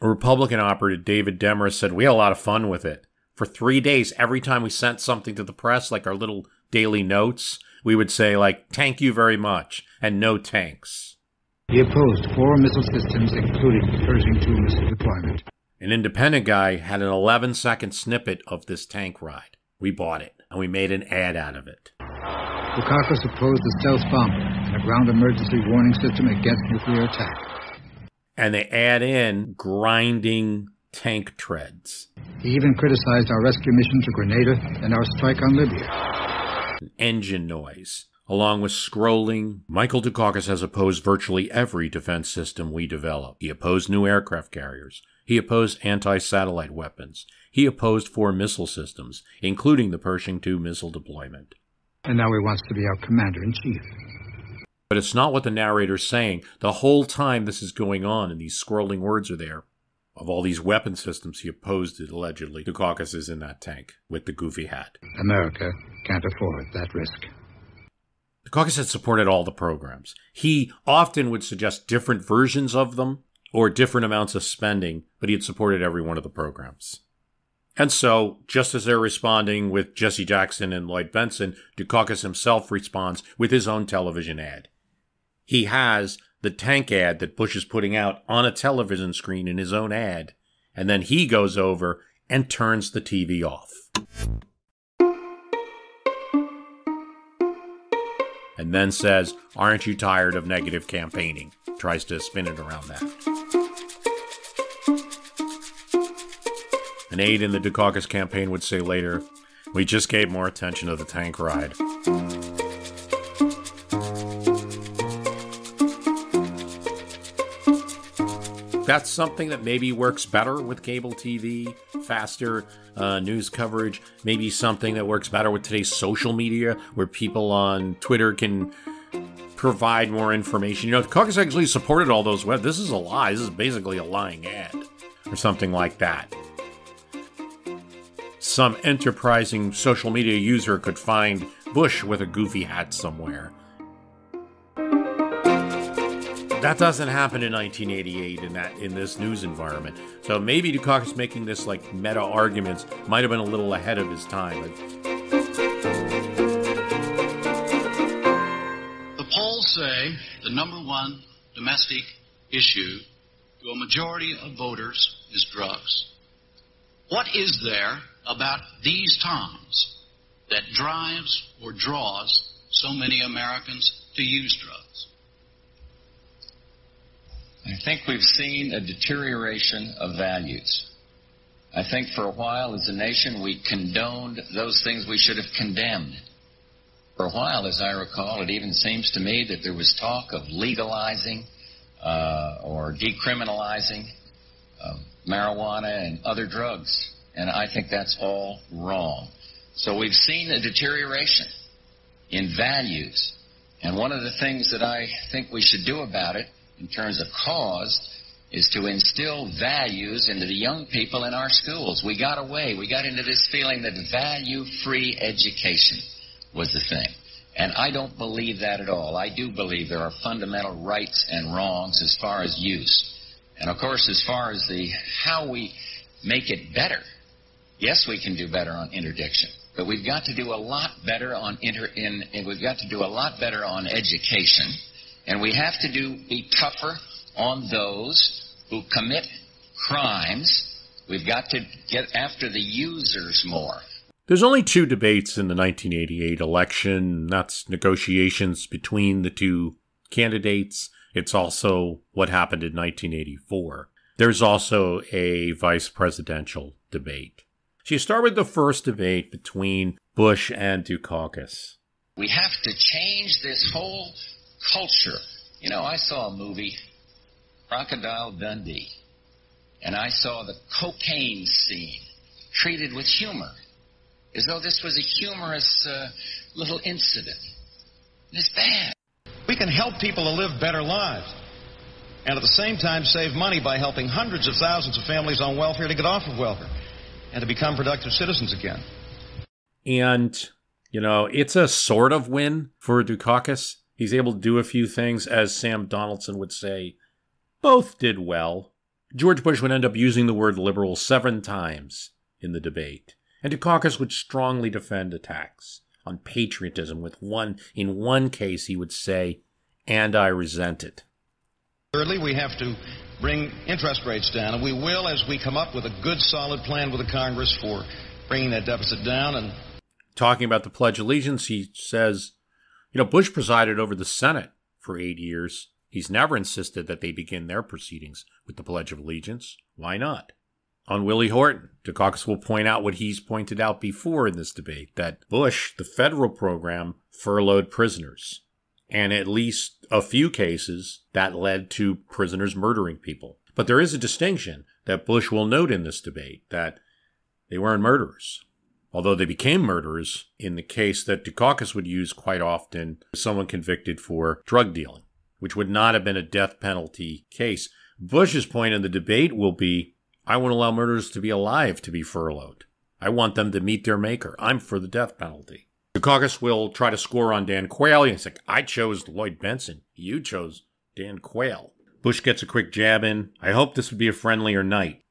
A Republican operative, David Demarest, said, we had a lot of fun with it. For 3 days, every time we sent something to the press, like our little daily notes, we would say, like, thank you very much, and no tanks. He opposed 4 missile systems, including the Pershing II missile deployment. An independent guy had an 11-second snippet of this tank ride. We bought it, and we made an ad out of it. Dukakis opposed the stealth bomber and a ground emergency warning system against nuclear attack. And they add in grinding tank treads. He even criticized our rescue mission to Grenada and our strike on Libya. An engine noise, along with scrolling. Michael Dukakis has opposed virtually every defense system we developed. He opposed new aircraft carriers. He opposed anti-satellite weapons. He opposed 4 missile systems, including the Pershing II missile deployment. And now he wants to be our commander-in-chief. But it's not what the narrator's saying. The whole time this is going on, and these scrolling words are there, of all these weapon systems he opposed it, allegedly, Dukakis is in that tank with the goofy hat. America can't afford that risk. Dukakis had supported all the programs. He often would suggest different versions of them or different amounts of spending, but he had supported every one of the programs. And so, just as they're responding with Jesse Jackson and Lloyd Benson, Dukakis himself responds with his own television ad. He has the tank ad that Bush is putting out on a television screen in his own ad, and then he goes over and turns the TV off. And then says, aren't you tired of negative campaigning? Tries to spin it around that. An aide in the Dukakis campaign would say later, we just gave more attention to the tank ride. That's something that maybe works better with cable TV, faster news coverage, maybe something that works better with today's social media, where people on Twitter can provide more information. You know, Dukakis actually supported all those web. This is a lie. This is basically a lying ad or something like that. Some enterprising social media user could find Bush with a goofy hat somewhere. That doesn't happen in 1988 in this news environment. So maybe Dukakis making this like meta arguments might have been a little ahead of his time. The polls say the number one domestic issue to a majority of voters is drugs. What is there about these times that drives or draws so many Americans to use drugs? I think we've seen a deterioration of values. I think for a while as a nation we condoned those things we should have condemned. For a while, as I recall, it even seems to me that there was talk of legalizing or decriminalizing marijuana and other drugs. And I think that's all wrong. So we've seen a deterioration in values. And one of the things that I think we should do about it in terms of cause is to instill values into the young people in our schools. We got into this feeling that value-free education was the thing. And I don't believe that at all. I do believe there are fundamental rights and wrongs as far as use. And of course, as far as how we make it better, yes, we can do better on interdiction, but we've got to do a lot better on education, and we have to be tougher on those who commit crimes. We've got to get after the users more. There's only two debates in the 1988 election. That's negotiations between the two candidates. It's also what happened in 1984. There's also a vice presidential debate. So you start with the first debate between Bush and Dukakis. We have to change this whole culture. You know, I saw a movie, Crocodile Dundee, and I saw the cocaine scene treated with humor, as though this was a humorous little incident. It's bad. We can help people to live better lives and at the same time save money by helping hundreds of thousands of families on welfare to get off of welfare and to become productive citizens again. And, you know, it's a sort of win for Dukakis. He's able to do a few things, as Sam Donaldson would say. Both did well. George Bush would end up using the word liberal 7 times in the debate. And Dukakis would strongly defend attacks on patriotism in one case he would say, "And I resent it." Thirdly, we have to bring interest rates down, and we will as we come up with a good, solid plan with the Congress for bringing that deficit down. And talking about the Pledge of Allegiance, he says, you know, Bush presided over the Senate for 8 years. He's never insisted that they begin their proceedings with the Pledge of Allegiance. Why not? On Willie Horton, Dukakis will point out what he's pointed out before in this debate, that Bush, the federal program, furloughed prisoners. And at least a few cases that led to prisoners murdering people. But there is a distinction that Bush will note in this debate, that they weren't murderers. Although they became murderers in the case that Dukakis would use quite often, someone convicted for drug dealing, which would not have been a death penalty case. Bush's point in the debate will be, I won't allow murderers to be alive to be furloughed. I want them to meet their maker. I'm for the death penalty. Dukakis will try to score on Dan Quayle. He's like, I chose Lloyd Benson. You chose Dan Quayle. Bush gets a quick jab in. I hope this would be a friendlier night.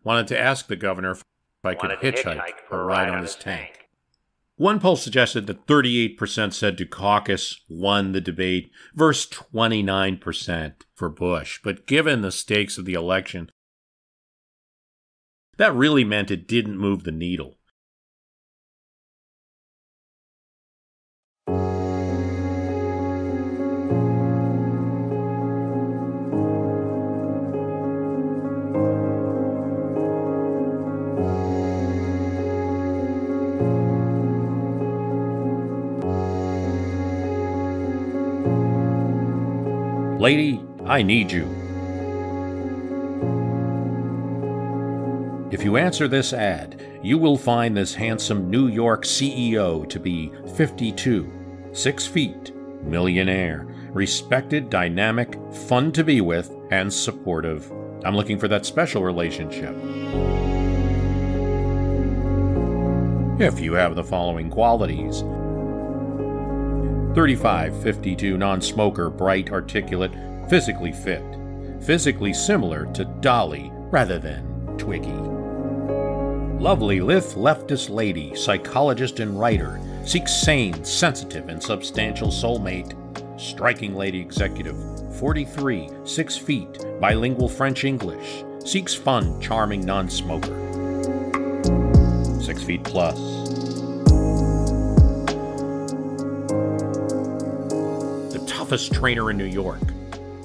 Wanted to ask the governor if I could hitchhike or ride on his tank. One poll suggested that 38% said Dukakis won the debate versus 29% for Bush. But given the stakes of the election, that really meant it didn't move the needle. Lady, I need you. If you answer this ad, you will find this handsome New York CEO to be 52, 6 feet, millionaire, respected, dynamic, fun to be with, and supportive. I'm looking for that special relationship. If you have the following qualities: 35, 52, non-smoker, bright, articulate, physically fit, physically similar to Dolly rather than Twiggy. Lovely leftist lady, psychologist and writer, seeks sane, sensitive, and substantial soulmate. Striking lady executive, 43, 6 feet, bilingual French-English, seeks fun, charming non-smoker. 6 feet plus. The toughest trainer in New York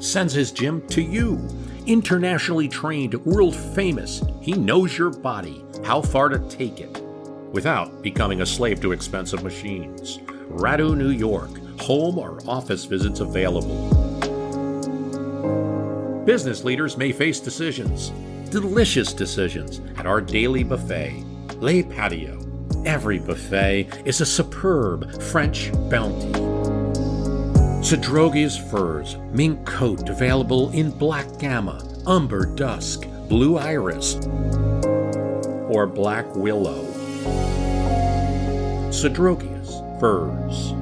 sends his gym to you. Internationally trained, world famous. He knows your body, how far to take it, without becoming a slave to expensive machines. Radu, New York. Home or office visits available. Business leaders may face decisions, delicious decisions, at our daily buffet, Le Patio. Every buffet is a superb French bounty. Cedrogia's furs, mink coat available in black gamma, umber dusk, blue iris, or black willow. Cedrogia's furs.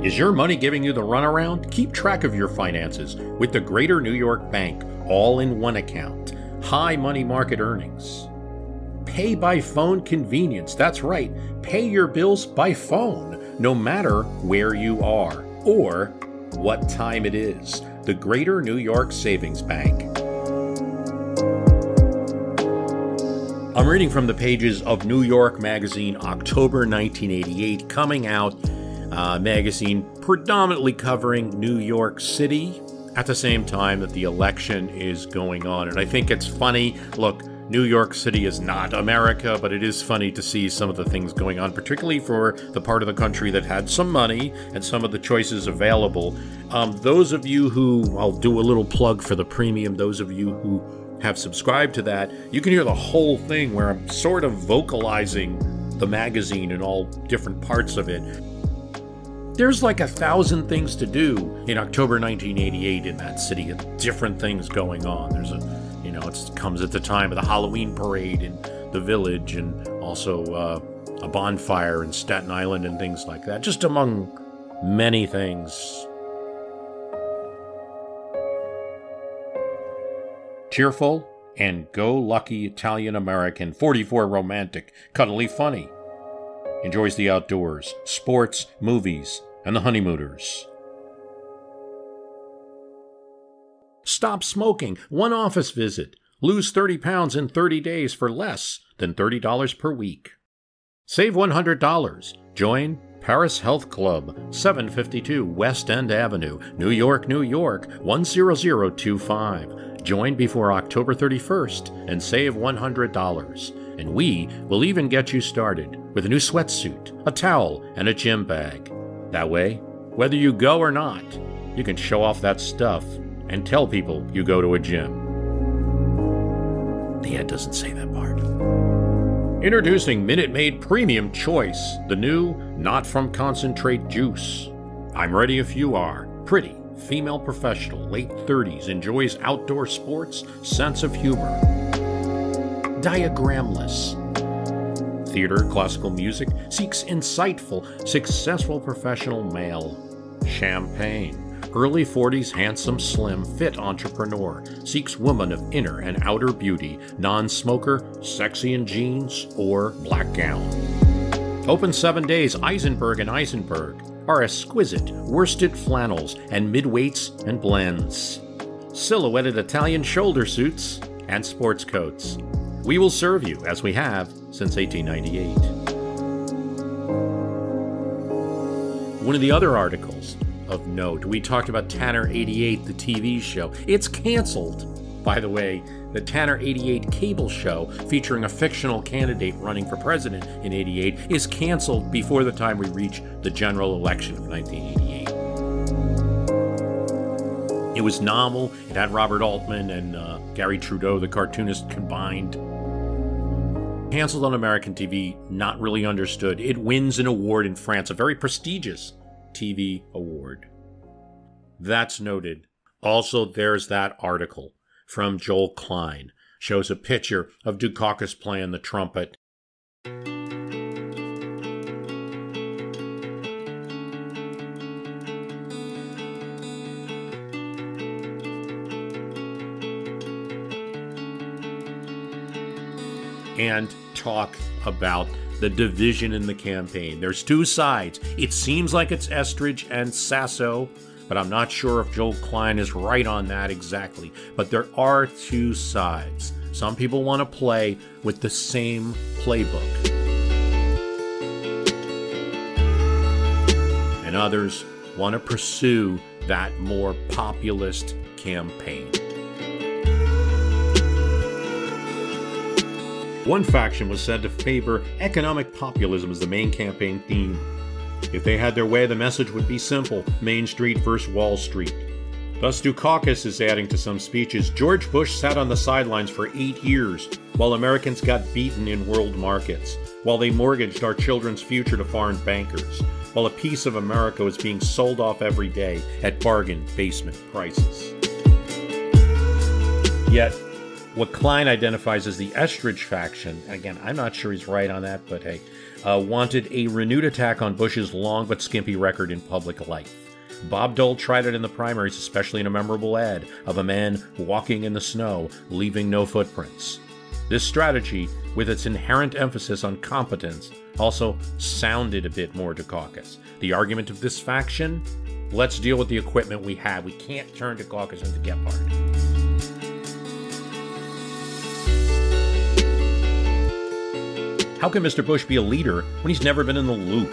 Is your money giving you the runaround? Keep track of your finances with the Greater New York Bank, all in one account. High money market earnings. Pay by phone convenience. That's right. Pay your bills by phone, no matter where you are or what time it is. The Greater New York Savings Bank. I'm reading from the pages of New York Magazine, October 1988, coming out. Magazine predominantly covering New York City at the same time that the election is going on. And I think it's funny. Look, New York City is not America, but it is funny to see some of the things going on, particularly for the part of the country that had some money and some of the choices available. Those of you who, I'll do a little plug for the premium, those of you who have subscribed to that, you can hear the whole thing where I'm sort of vocalizing the magazine and all different parts of it. There's like 1,000 things to do in October 1988 in that city. Different things going on. There's it comes at the time of the Halloween parade in the Village, and also a bonfire in Staten Island and things like that, just among many things. Cheerful and go-lucky Italian-American, 44 romantic, cuddly funny. Enjoys the outdoors, sports, movies, and the honeymooners. Stop smoking. One office visit. Lose 30 pounds in 30 days for less than $30 per week. Save $100. Join Paris Health Club, 752 West End Avenue, New York, New York, 10025. Join before October 31st and save $100. And we will even get you started with a new sweatsuit, a towel, and a gym bag. That way, whether you go or not, you can show off that stuff and tell people you go to a gym. The ad doesn't say that part. Introducing Minute Maid Premium Choice, the new not from concentrate juice. I'm ready if you are. Pretty, female professional, late 30s, enjoys outdoor sports, sense of humor. Diagramless. Theater, classical music, seeks insightful, successful professional male. Champagne. Early 40s, handsome, slim, fit entrepreneur. Seeks woman of inner and outer beauty. Non-smoker, sexy in jeans or black gown. Open 7 days, Eisenberg & Eisenberg. Are exquisite worsted flannels and midweights and blends. Silhouetted Italian shoulder suits and sports coats. We will serve you as we have since 1898. One of the other articles of note, we talked about Tanner 88, the TV show. It's canceled. By the way, the Tanner 88 cable show, featuring a fictional candidate running for president in 88, is canceled before the time we reach the general election of 1988. It was novel. It had Robert Altman and Gary Trudeau, the cartoonist, combined. Canceled on American TV, not really understood. It wins an award in France, a very prestigious TV award. That's noted. Also, there's that article from Joel Klein. Shows a picture of Dukakis playing the trumpet. And talk about the division in the campaign. There's two sides. It seems like it's Estridge and Sasso, but I'm not sure if Joel Klein is right on that exactly. But there are two sides. Some people want to play with the same playbook, and others want to pursue that more populist campaign. One faction was said to favor economic populism as the main campaign theme. If they had their way, the message would be simple: Main Street versus Wall Street. Thus, Dukakis is adding to some speeches. George Bush sat on the sidelines for 8 years while Americans got beaten in world markets, while they mortgaged our children's future to foreign bankers, while a piece of America was being sold off every day at bargain basement prices. Yet, what Klein identifies as the Estridge faction, again, I'm not sure he's right on that, but hey, wanted a renewed attack on Bush's long but skimpy record in public life. Bob Dole tried it in the primaries, especially in a memorable ad of a man walking in the snow, leaving no footprints. This strategy, with its inherent emphasis on competence, also sounded a bit more Dukakis. The argument of this faction? Let's deal with the equipment we have. We can't turn Dukakis into Gephardt. How can Mr. Bush be a leader when he's never been in the loop?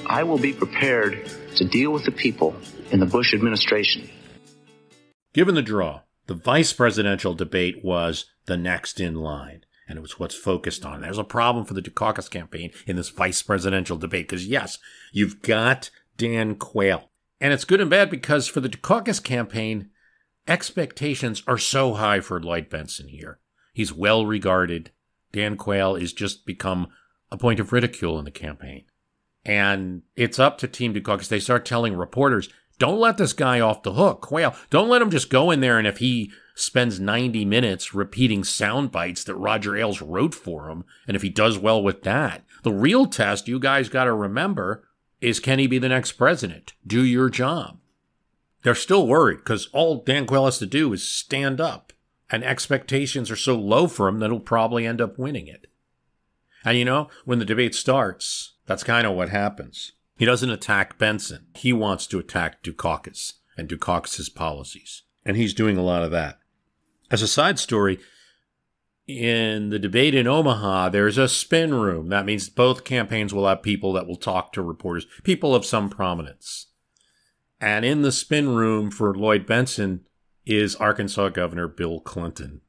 I will be prepared to deal with the people in the Bush administration. Given the draw, the vice presidential debate was the next in line, and it was what's focused on. There's a problem for the Dukakis campaign in this vice presidential debate, because yes, you've got Dan Quayle. And it's good and bad, because for the Dukakis campaign, expectations are so high for Lloyd Bentsen here. He's well regarded. Dan Quayle is just become a point of ridicule in the campaign. And it's up to Team Dukakis. They start telling reporters, don't let this guy off the hook, Quayle. Don't let him just go in there, and if he spends 90 minutes repeating sound bites that Roger Ailes wrote for him, and if he does well with that, the real test you guys got to remember is, can he be the next president? Do your job. They're still worried, because all Dan Quayle has to do is stand up, and expectations are so low for him that he'll probably end up winning it. And you know, when the debate starts, that's kind of what happens. He doesn't attack Bentsen. He wants to attack Dukakis and Dukakis' policies. And he's doing a lot of that. As a side story, in the debate in Omaha, there's a spin room. That means both campaigns will have people that will talk to reporters, people of some prominence. And in the spin room for Lloyd Bentsen is Arkansas Governor Bill Clinton.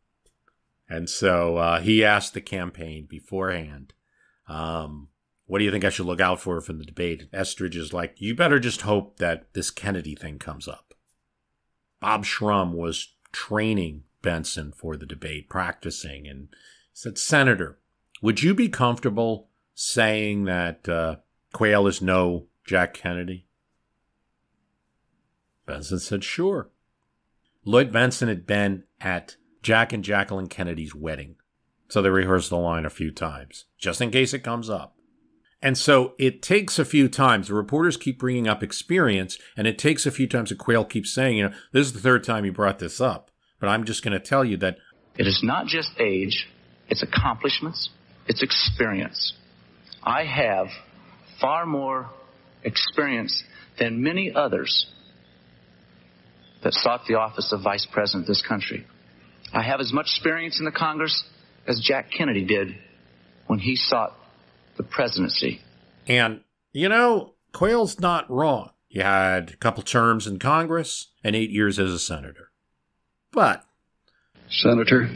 And so he asked the campaign beforehand, what do you think I should look out for from the debate? Estridge is like, you better just hope that this Kennedy thing comes up. Bob Shrum was training Bentsen for the debate, practicing, and said, Senator, would you be comfortable saying that Quayle is no Jack Kennedy? Bentsen said, sure. Lloyd Bentsen had been at Jack and Jacqueline Kennedy's wedding, so they rehearsed the line a few times, just in case it comes up. And so it takes a few times. The reporters keep bringing up experience, and it takes a few times that Quayle keeps saying, this is the third time you brought this up. But I'm just going to tell you that it is not just age, it's accomplishments, it's experience. I have far more experience than many others that sought the office of vice president of this country. I have as much experience in the Congress as Jack Kennedy did when he sought the presidency. And, Quayle's not wrong. He had a couple terms in Congress and 8 years as a senator. But, Senator,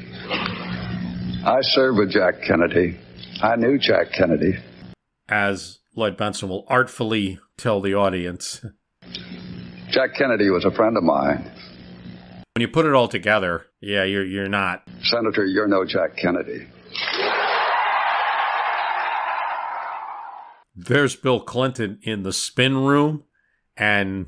I served with Jack Kennedy. I knew Jack Kennedy. As Lloyd Bentsen will artfully tell the audience, Jack Kennedy was a friend of mine. When you put it all together, yeah, you're not. Senator, you're no Jack Kennedy. There's Bill Clinton in the spin room and,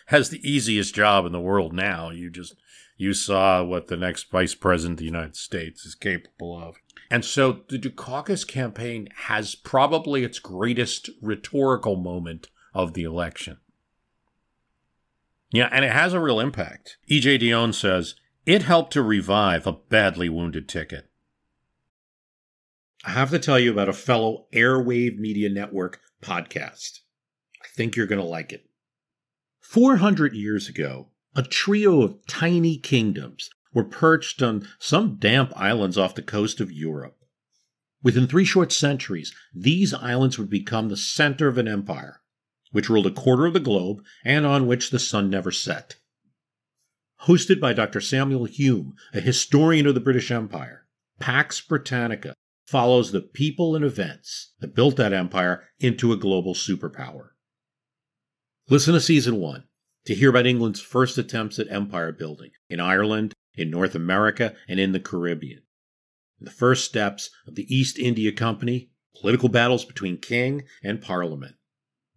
has the easiest job in the world now. You saw what the next vice president of the United States is capable of. And so the Dukakis campaign has probably its greatest rhetorical moment of the election. Yeah, and it has a real impact. E.J. Dionne says, it helped to revive a badly wounded ticket. I have to tell you about a fellow Airwave Media Network podcast. I think you're going to like it. 400 years ago, a trio of tiny kingdoms were perched on some damp islands off the coast of Europe. Within 3 short centuries, these islands would become the center of an empire, which ruled a quarter of the globe and on which the sun never set. hosted by Dr. Samuel Hume, a historian of the British Empire. Pax Britannica follows the people and events that built that empire into a global superpower. Listen to Season 1 to hear about England's first attempts at empire building in Ireland, in North America, and in the Caribbean. The first steps of the East India Company, political battles between king and parliament.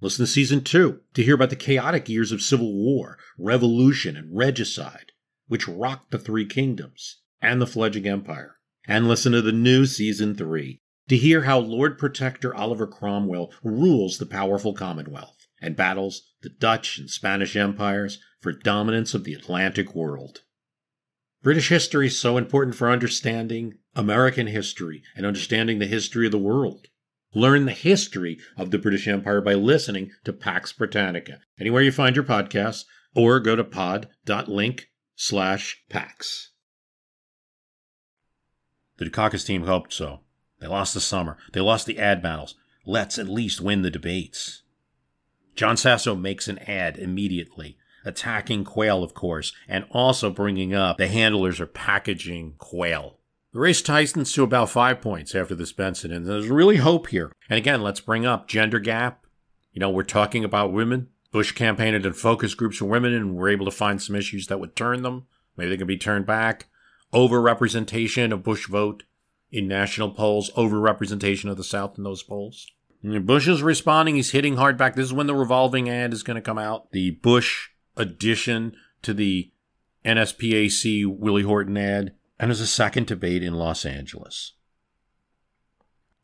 Listen to Season 2 to hear about the chaotic years of civil war, revolution, and regicide, which rocked the Three Kingdoms and the fledgling empire. And listen to the new Season 3 to hear how Lord Protector Oliver Cromwell rules the powerful Commonwealth and battles the Dutch and Spanish empires for dominance of the Atlantic world. British history is so important for understanding American history and understanding the history of the world. Learn the history of the British Empire by listening to Pax Britannica, anywhere you find your podcasts, or go to pod.link/Pax. The Dukakis team hoped so. They lost the summer. They lost the ad battles. Let's at least win the debates. John Sasso makes an ad immediately, attacking quail, of course, and also bringing up the handlers are packaging quail. The race tightens to about 5 points after this Benson, and there's really hope here. And again, let's bring up gender gap. We're talking about women. Bush campaigned in focus groups for women, and we're able to find some issues that would turn them. Maybe they can be turned back. Overrepresentation of Bush vote in national polls. Overrepresentation of the South in those polls. Bush is responding. He's hitting hard back. This is when the revolving ad is going to come out. The Bush addition to the NSPAC Willie Horton ad. And there's a second debate in Los Angeles.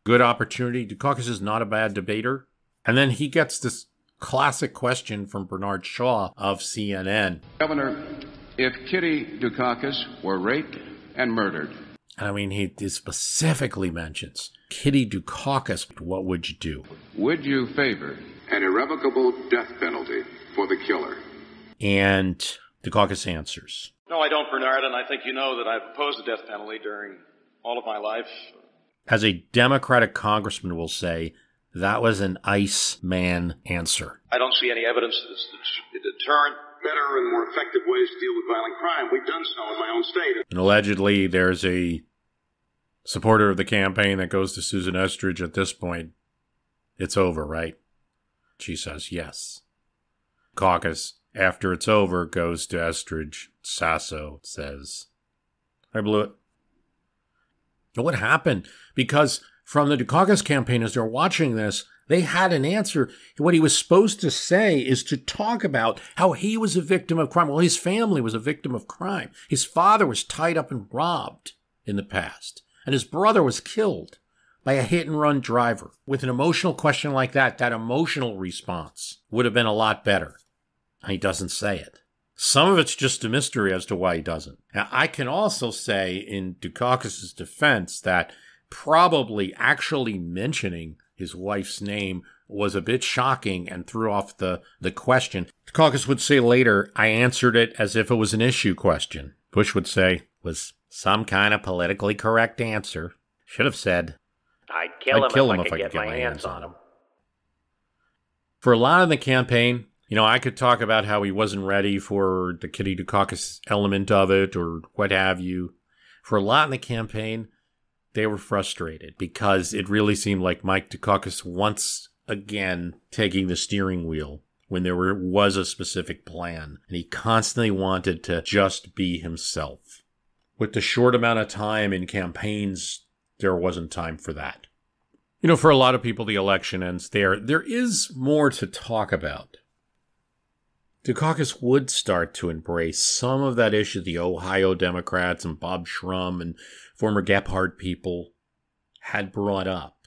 Good opportunity. Dukakis is not a bad debater. And then he gets this classic question from Bernard Shaw of CNN. Governor, if Kitty Dukakis were raped and murdered. He specifically mentions Kitty Dukakis. What would you do? Would you favor an irrevocable death penalty for the killer? And Dukakis answers. No, I don't, Bernard, and I think you know that I've opposed the death penalty during all of my life. As a Democratic congressman will say, that was an Iceman answer. I don't see any evidence that it's a deterrent. Better and more effective ways to deal with violent crime. We've done so in my own state. And allegedly, there's a supporter of the campaign that goes to Susan Estridge at this point. It's over, right? She says yes. Caucus, after it's over, goes to Estridge. Sasso says, I blew it. What happened? Because from the Dukakis campaign, as they're watching this, they had an answer. What he was supposed to say is to talk about how he was a victim of crime. Well, his family was a victim of crime. His father was tied up and robbed in the past. And his brother was killed by a hit-and-run driver. With an emotional question like that, that emotional response would have been a lot better. He doesn't say it. Some of it's just a mystery as to why he doesn't. Now, I can also say in Dukakis' defense that probably actually mentioning his wife's name was a bit shocking and threw off the question. Dukakis would say later, I answered it as if it was an issue question. Bush would say, was some kind of politically correct answer. Should have said, I'd kill him if I could get my hands on him. For a lot of the campaign, I could talk about how he wasn't ready for the Kitty Dukakis element of it or what have you. For a lot in the campaign, they were frustrated because it really seemed like Mike Dukakis once again taking the steering wheel when there was a specific plan. And he constantly wanted to just be himself. With the short amount of time in campaigns, there wasn't time for that. For a lot of people, the election ends there. There is more to talk about. Dukakis would start to embrace some of that issue the Ohio Democrats and Bob Shrum and former Gephardt people had brought up.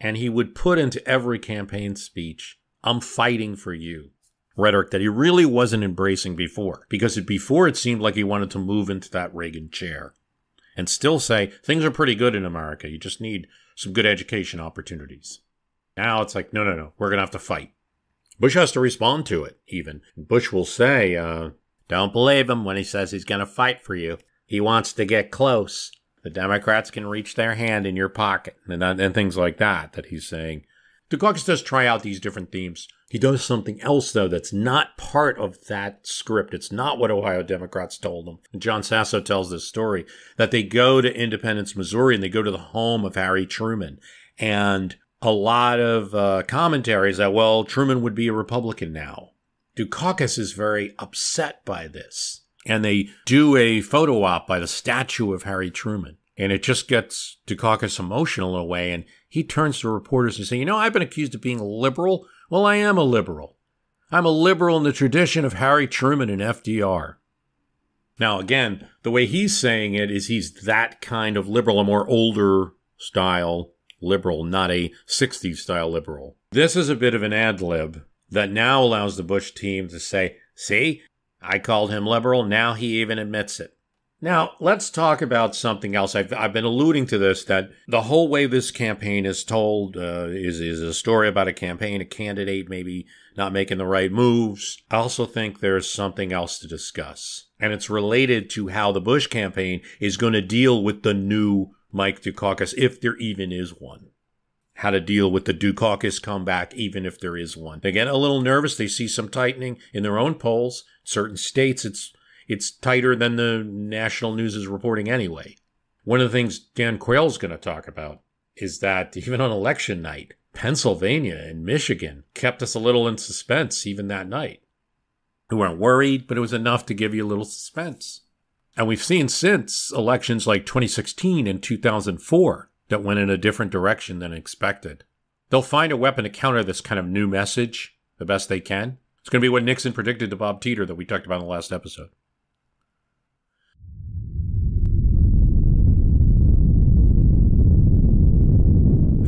And he would put into every campaign speech, I'm fighting for you. Rhetoric that he really wasn't embracing before. Because before it seemed like he wanted to move into that Reagan chair. And still say, things are pretty good in America. You just need some good education opportunities. Now it's like, no, we're going to have to fight. Bush has to respond to it, even. Bush will say, don't believe him when he says he's going to fight for you. He wants to get close. The Democrats can reach their hand in your pocket, and things like that he's saying. Dukakis does try out these different themes He does something else, though, that's not part of that script. It's not what Ohio Democrats told him. And John Sasso tells this story, that they go to Independence, Missouri, and they go to the home of Harry Truman. And a lot of commentaries that, well, Truman would be a Republican now. Dukakis is very upset by this. And they do a photo op by the statue of Harry Truman. And it just gets Dukakis emotional in a way. And he turns to reporters and says, I've been accused of being a liberal. Well, I am a liberal. I'm a liberal in the tradition of Harry Truman and FDR. Now, again, the way he's saying it is he's that kind of liberal, a more older style liberal, not a 60s style liberal. This is a bit of an ad lib that now allows the Bush team to say, see, I called him liberal. Now he even admits it. Now, let's talk about something else. I've been alluding to this, that the whole way this campaign is told is a story about a campaign, a candidate maybe not making the right moves. I also think there's something else to discuss, and it's related to how the Bush campaign is going to deal with the new Mike Dukakis, if there even is one. How to deal with the Dukakis comeback, even if there is one. They get a little nervous. They see some tightening in their own polls. Certain states, it's tighter than the national news is reporting anyway. One of the things Dan Quayle's going to talk about is that even on election night, Pennsylvania and Michigan kept us a little in suspense even that night. We weren't worried, but it was enough to give you a little suspense. And we've seen since elections like 2016 and 2004 that went in a different direction than expected. They'll find a weapon to counter this kind of new message the best they can. It's going to be what Nixon predicted to Bob Teeter that we talked about in the last episode.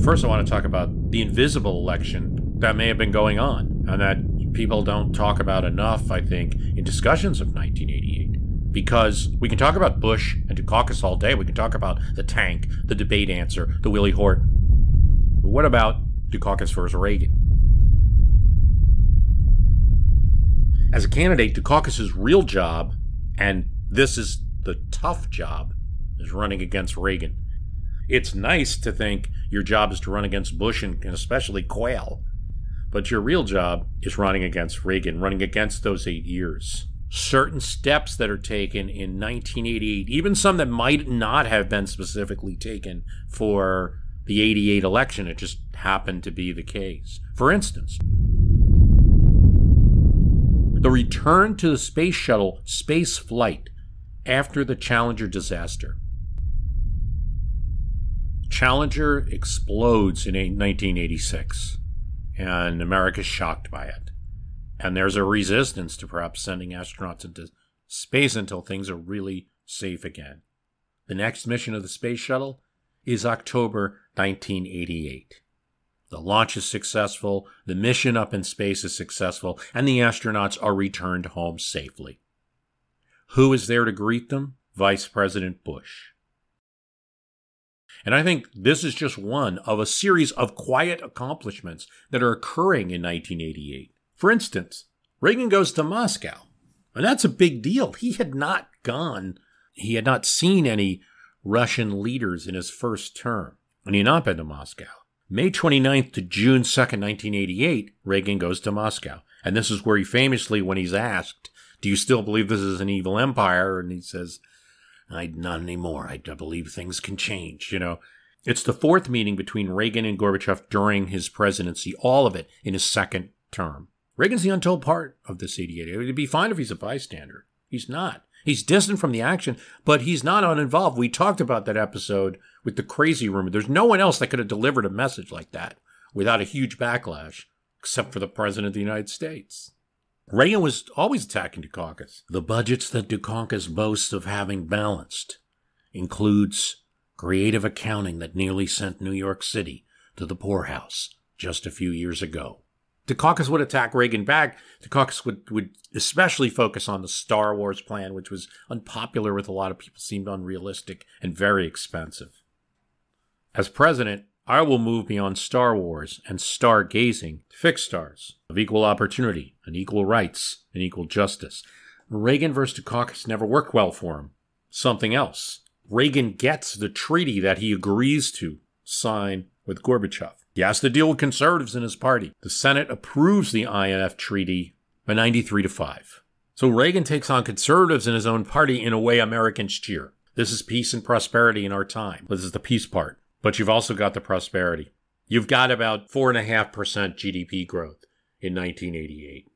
First, I want to talk about the invisible election that may have been going on and that people don't talk about enough, I think, in discussions of 1988. Because we can talk about Bush and Dukakis all day. We can talk about the tank, the debate answer, the Willie Horton. But what about Dukakis versus Reagan? As a candidate, Dukakis' real job, and this is the tough job, is running against Reagan. It's nice to think your job is to run against Bush and especially Quayle, but your real job is running against Reagan, running against those 8 years. Certain steps that are taken in 1988, even some that might not have been specifically taken for the 88 election, it just happened to be the case. For instance, the return to the space shuttle space flight after the Challenger disaster. Challenger explodes in 1986, and America's shocked by it. And there's a resistance to perhaps sending astronauts into space until things are really safe again. The next mission of the space shuttle is October 1988. The launch is successful, the mission up in space is successful, and the astronauts are returned home safely. Who is there to greet them? Vice President Bush. And I think this is just one of a series of quiet accomplishments that are occurring in 1988. For instance, Reagan goes to Moscow, and that's a big deal. He had not seen any Russian leaders in his first term, and he had not been to Moscow. May 29th to June 2nd, 1988, Reagan goes to Moscow. And this is where he famously, when he's asked, do you still believe this is an evil empire? And he says, not anymore. I believe things can change. It's the fourth meeting between Reagan and Gorbachev during his presidency, all of it in his second term. Reagan's the untold part of this 88. It'd be fine if he's a bystander. He's not. He's distant from the action, but he's not uninvolved. We talked about that episode with the crazy rumor. There's no one else that could have delivered a message like that without a huge backlash, except for the President of the United States. Reagan was always attacking Dukakis. The budgets that Dukakis boasts of having balanced includes creative accounting that nearly sent New York City to the poorhouse just a few years ago. Dukakis would attack Reagan back. Dukakis would especially focus on the Star Wars plan, which was unpopular with a lot of people, seemed unrealistic and very expensive. As president, I will move beyond Star Wars and stargazing to fixed stars of equal opportunity and equal rights and equal justice. Reagan versus Dukakis never worked well for him. Something else. Reagan gets the treaty that he agrees to sign with Gorbachev. He has to deal with conservatives in his party. The Senate approves the INF treaty by 93-5. So Reagan takes on conservatives in his own party in a way Americans cheer. This is peace and prosperity in our time. This is the peace part. But you've also got the prosperity. You've got about 4.5% GDP growth in 1988.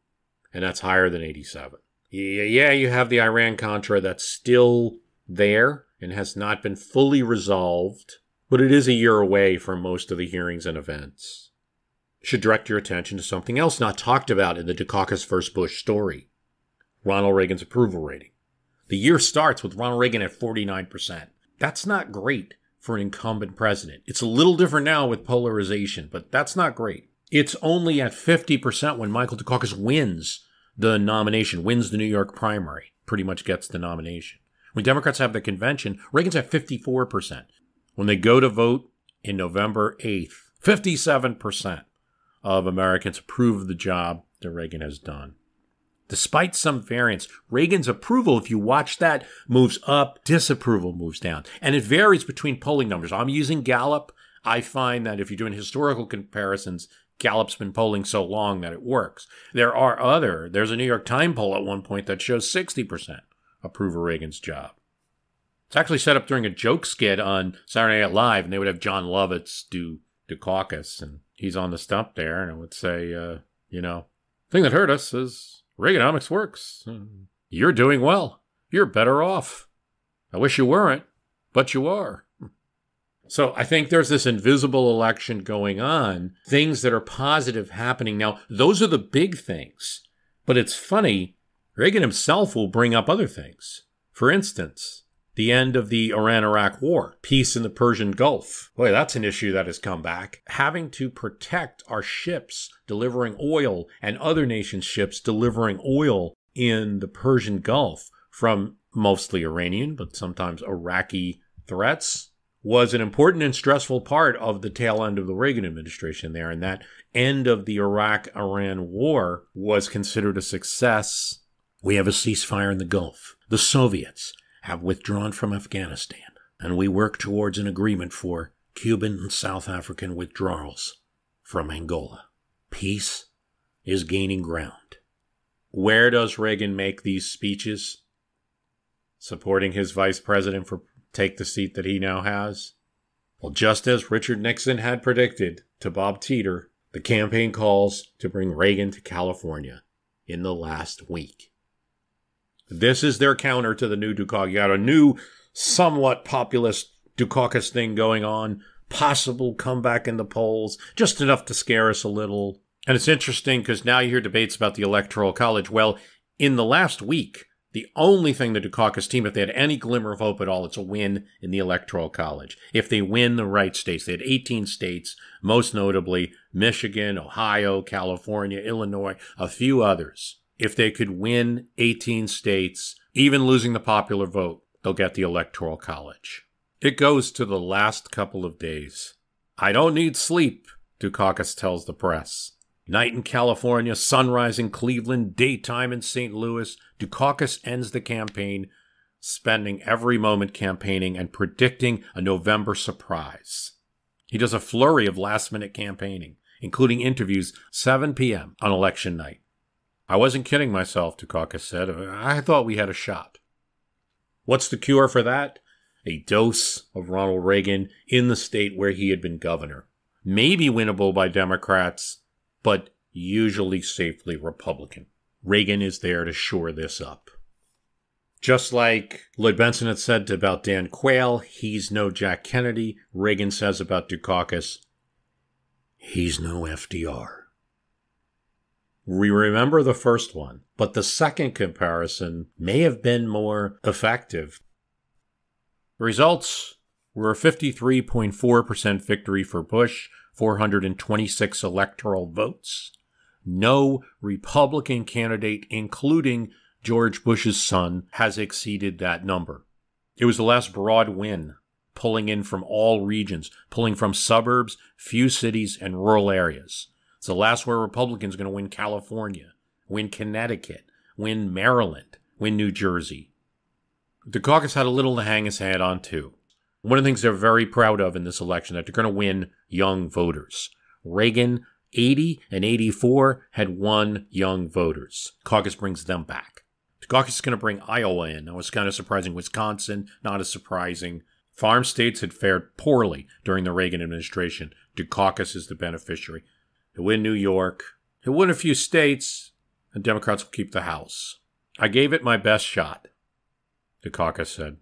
And that's higher than 87. Yeah, you have the Iran-Contra that's still there and has not been fully resolved, but it is a year away from most of the hearings and events. You should direct your attention to something else not talked about in the Dukakis versus Bush story. Ronald Reagan's approval rating. The year starts with Ronald Reagan at 49%. That's not great for an incumbent president. It's a little different now with polarization, but that's not great. It's only at 50% when Michael Dukakis wins the nomination, wins the New York primary, pretty much gets the nomination. When Democrats have the convention, Reagan's at 54%. When they go to vote in November 8th, 57% of Americans approve of the job that Reagan has done. Despite some variance, Reagan's approval, if you watch that, moves up, disapproval moves down. And it varies between polling numbers. I'm using Gallup. I find that if you're doing historical comparisons, Gallup's been polling so long that it works. There's a New York Times poll at one point that shows 60% approve of Reagan's job. It's actually set up during a joke skit on Saturday Night Live, and they would have John Lovitz do Dukakis, and he's on the stump there, and it would say, thing that hurt us is Reaganomics works. You're doing well. You're better off. I wish you weren't, but you are. So I think there's this invisible election going on, things that are positive happening. Now, those are the big things. But it's funny, Reagan himself will bring up other things. For instance, the end of the Iran-Iraq war, peace in the Persian Gulf. Boy, that's an issue that has come back. Having to protect our ships delivering oil and other nations' ships delivering oil in the Persian Gulf from mostly Iranian, but sometimes Iraqi threats was an important and stressful part of the tail end of the Reagan administration there. And that end of the Iraq-Iran war was considered a success. We have a ceasefire in the Gulf. The Soviets have withdrawn from Afghanistan, and we work towards an agreement for Cuban and South African withdrawals from Angola. Peace is gaining ground. Where does Reagan make these speeches? Supporting his vice president for take the seat that he now has? Well, just as Richard Nixon had predicted to Bob Teeter, the campaign calls to bring Reagan to California in the last week. This is their counter to the new Dukakis. You got a new, somewhat populist Dukakis thing going on, possible comeback in the polls, just enough to scare us a little. And it's interesting because now you hear debates about the Electoral College. Well, in the last week, the only thing the Dukakis team, if they had any glimmer of hope at all, it's a win in the Electoral College. If they win the right states, they had 18 states, most notably Michigan, Ohio, California, Illinois, a few others. If they could win 18 states, even losing the popular vote, they'll get the Electoral College. It goes to the last couple of days. I don't need sleep, Dukakis tells the press. Night in California, sunrise in Cleveland, daytime in St. Louis. Dukakis ends the campaign, spending every moment campaigning and predicting a November surprise. He does a flurry of last-minute campaigning, including interviews 7 p.m. on election night. I wasn't kidding myself, Dukakis said. I thought we had a shot. What's the cure for that? A dose of Ronald Reagan in the state where he had been governor. Maybe winnable by Democrats, but usually safely Republican. Reagan is there to shore this up. Just like Lloyd Benson had said about Dan Quayle, he's no Jack Kennedy. Reagan says about Dukakis, he's no FDR. We remember the first one, but the second comparison may have been more effective. The results were a 53.4% victory for Bush, 426 electoral votes. No Republican candidate, including George Bush's son, has exceeded that number. It was the last broad win, pulling in from all regions, pulling from suburbs, few cities, and rural areas. It's the last where Republicans are going to win California, win Connecticut, win Maryland, win New Jersey. Dukakis had a little to hang his hat on, too. One of the things they're very proud of in this election, that they're going to win young voters. Reagan, 80 and 84, had 1 young voters. Dukakis brings them back. Dukakis is going to bring Iowa in. That was kind of surprising. Wisconsin, not as surprising. Farm states had fared poorly during the Reagan administration. Dukakis is the beneficiary. He'll win New York. He'll win a few states, and Democrats will keep the House. I gave it my best shot, Dukakis said.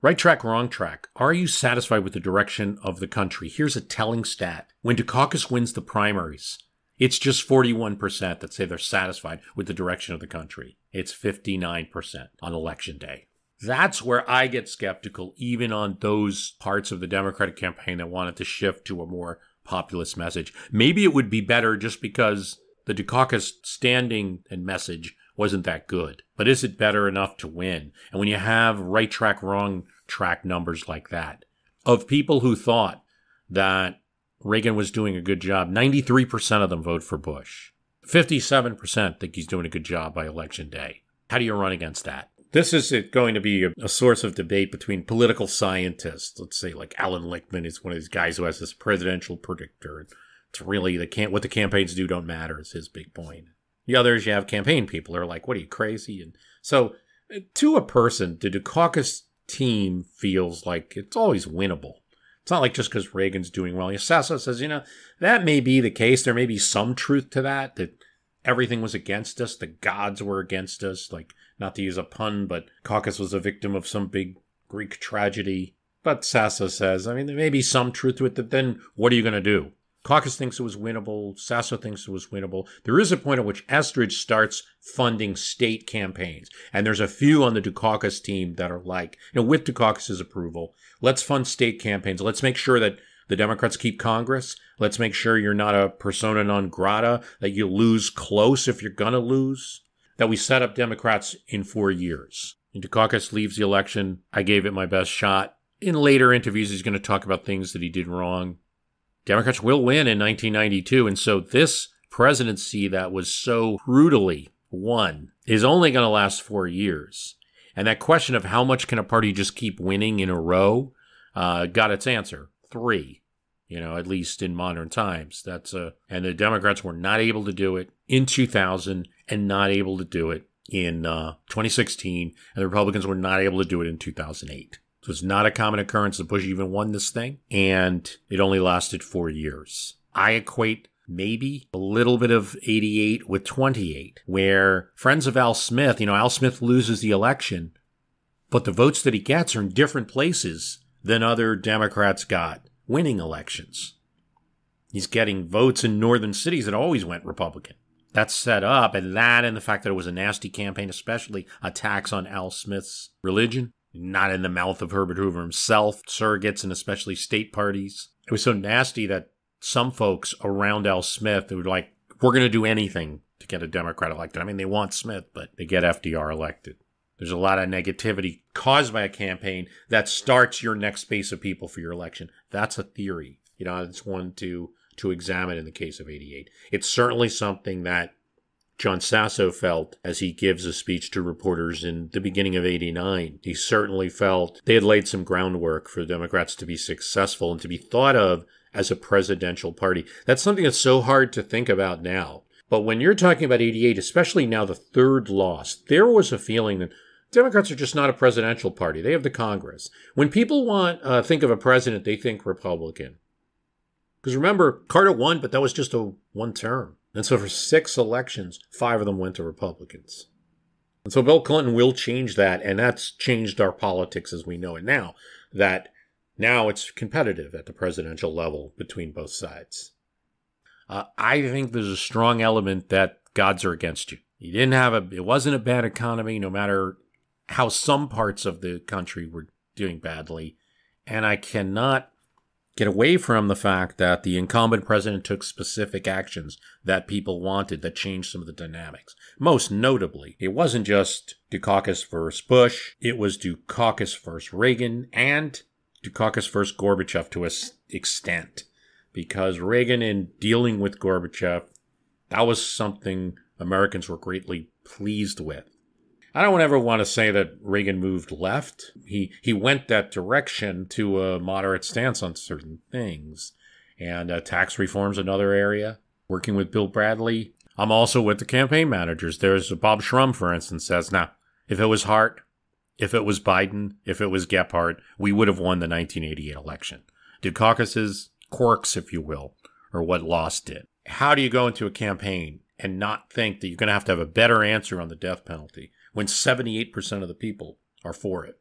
Right track, wrong track. Are you satisfied with the direction of the country? Here's a telling stat. When Dukakis wins the primaries, it's just 41% that say they're satisfied with the direction of the country. It's 59% on election day. That's where I get skeptical, even on those parts of the Democratic campaign that wanted to shift to a more populist message. Maybe it would be better just because the Dukakis standing and message wasn't that good. But is it better enough to win? And when you have right track, wrong track numbers like that, of people who thought that Reagan was doing a good job, 93% of them vote for Bush. 57% think he's doing a good job by election day. How do you run against that? This is going to be a source of debate between political scientists. Let's say like Alan Lichtman is one of these guys who has this presidential predictor. It's really, what the campaigns do don't matter is his big point. The others, you have campaign people who are like, what are you, crazy? And so to a person, the Dukakis team feels like it's always winnable. It's not like just because Reagan's doing well. Sasso says, that may be the case. There may be some truth to that everything was against us. The gods were against us. Like, not to use a pun, but Dukakis was a victim of some big Greek tragedy. But Sasso says, there may be some truth to it. That then what are you going to do? Dukakis thinks it was winnable. Sasso thinks it was winnable. There is a point at which Estridge starts funding state campaigns. And there's a few on the Dukakis team that are like, with Dukakis' approval, let's fund state campaigns. Let's make sure that the Democrats keep Congress. Let's make sure you're not a persona non grata, that you lose close if you're going to lose, that we set up Democrats in 4 years. And Dukakis leaves the election. I gave it my best shot. In later interviews, he's going to talk about things that he did wrong. Democrats will win in 1992. And so this presidency that was so brutally won is only going to last 4 years. And that question of how much can a party just keep winning in a row got its answer. 3. At least in modern times. And the Democrats were not able to do it in 2000 and not able to do it in 2016. And the Republicans were not able to do it in 2008. So it's not a common occurrence that Bush even won this thing. And it only lasted 4 years. I equate maybe a little bit of 88 with 28, where friends of Al Smith, Al Smith loses the election, but the votes that he gets are in different places than other Democrats got winning elections. He's getting votes in northern cities that always went Republican. That's set up, and the fact that it was a nasty campaign, especially attacks on Al Smith's religion, not in the mouth of Herbert Hoover himself, surrogates, and especially state parties. It was so nasty that some folks around Al Smith who were like, we're going to do anything to get a Democrat elected. They want Smith, but they get FDR elected. There's a lot of negativity caused by a campaign that starts your next base of people for your election. That's a theory. It's one to examine in the case of 88. It's certainly something that John Sasso felt as he gives a speech to reporters in the beginning of 89. He certainly felt they had laid some groundwork for the Democrats to be successful and to be thought of as a presidential party. That's something that's so hard to think about now. But when you're talking about 88, especially now the third loss, there was a feeling that Democrats are just not a presidential party. They have the Congress. When people think of a president, they think Republican. Because remember, Carter won, but that was just a one term. And so for 6 elections, 5 of them went to Republicans. And so Bill Clinton will change that, and that's changed our politics as we know it now, that now it's competitive at the presidential level between both sides. I think there's a strong element that gods are against you. It wasn't a bad economy, no matter how some parts of the country were doing badly. And I cannot get away from the fact that the incumbent president took specific actions that people wanted that changed some of the dynamics. Most notably, it wasn't just Dukakis versus Bush. It was Dukakis versus Reagan and Dukakis versus Gorbachev to an extent. Because Reagan, in dealing with Gorbachev, that was something Americans were greatly pleased with. I don't ever want to say that Reagan moved left. He went that direction to a moderate stance on certain things. And tax reform's another area. Working with Bill Bradley. I'm also with the campaign managers. There's Bob Shrum, for instance, says, now, if it was Hart, if it was Biden, if it was Gephardt, we would have won the 1988 election. Dukakis's quirks, if you will, are what lost it. How do you go into a campaign and not think that you're going to have a better answer on the death penalty when 78% of the people are for it?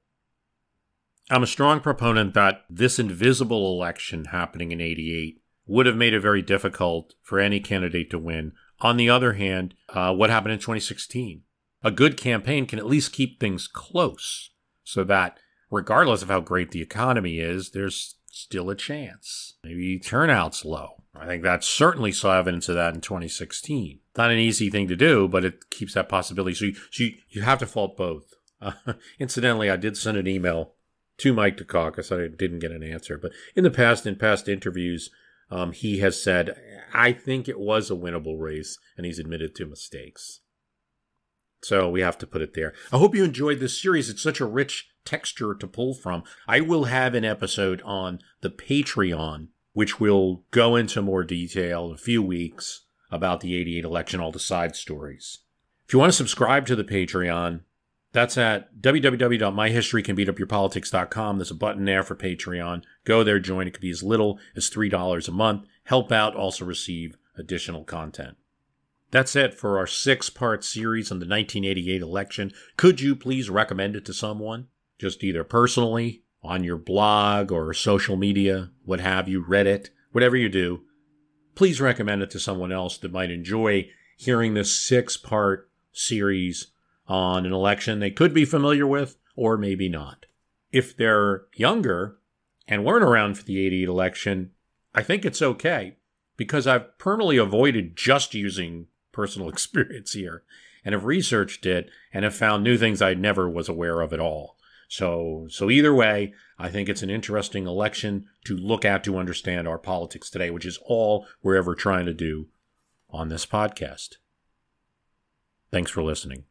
I'm a strong proponent that this invisible election happening in 88 would have made it very difficult for any candidate to win. On the other hand, what happened in 2016? A good campaign can at least keep things close so that regardless of how great the economy is, there's still a chance. Maybe turnout's low. I think that certainly saw evidence of that in 2016. Not an easy thing to do, but it keeps that possibility. So you have to fault both. Incidentally, I did send an email to Mike Dukakis. I didn't get an answer. But in past interviews, he has said, I think it was a winnable race, and he's admitted to mistakes. So we have to put it there. I hope you enjoyed this series. It's such a rich texture to pull from. I will have an episode on the Patreon, which will go into more detail in a few weeks about the 88 election, all the side stories. If you want to subscribe to the Patreon, that's at www.myhistorycanbeatupyourpolitics.com. There's a button there for Patreon. Go there, join. It could be as little as $3 a month. Help out, also receive additional content. That's it for our 6-part series on the 1988 election. Could you please recommend it to someone? Just either personally, on your blog or social media, what have you, Reddit, whatever you do. Please recommend it to someone else that might enjoy hearing this 6-part series on an election they could be familiar with or maybe not. If they're younger and weren't around for the 88 election, I think it's okay because I've permanently avoided just using personal experience here and have researched it and have found new things I never was aware of at all. So either way, I think it's an interesting election to look at to understand our politics today, which is all we're ever trying to do on this podcast. Thanks for listening.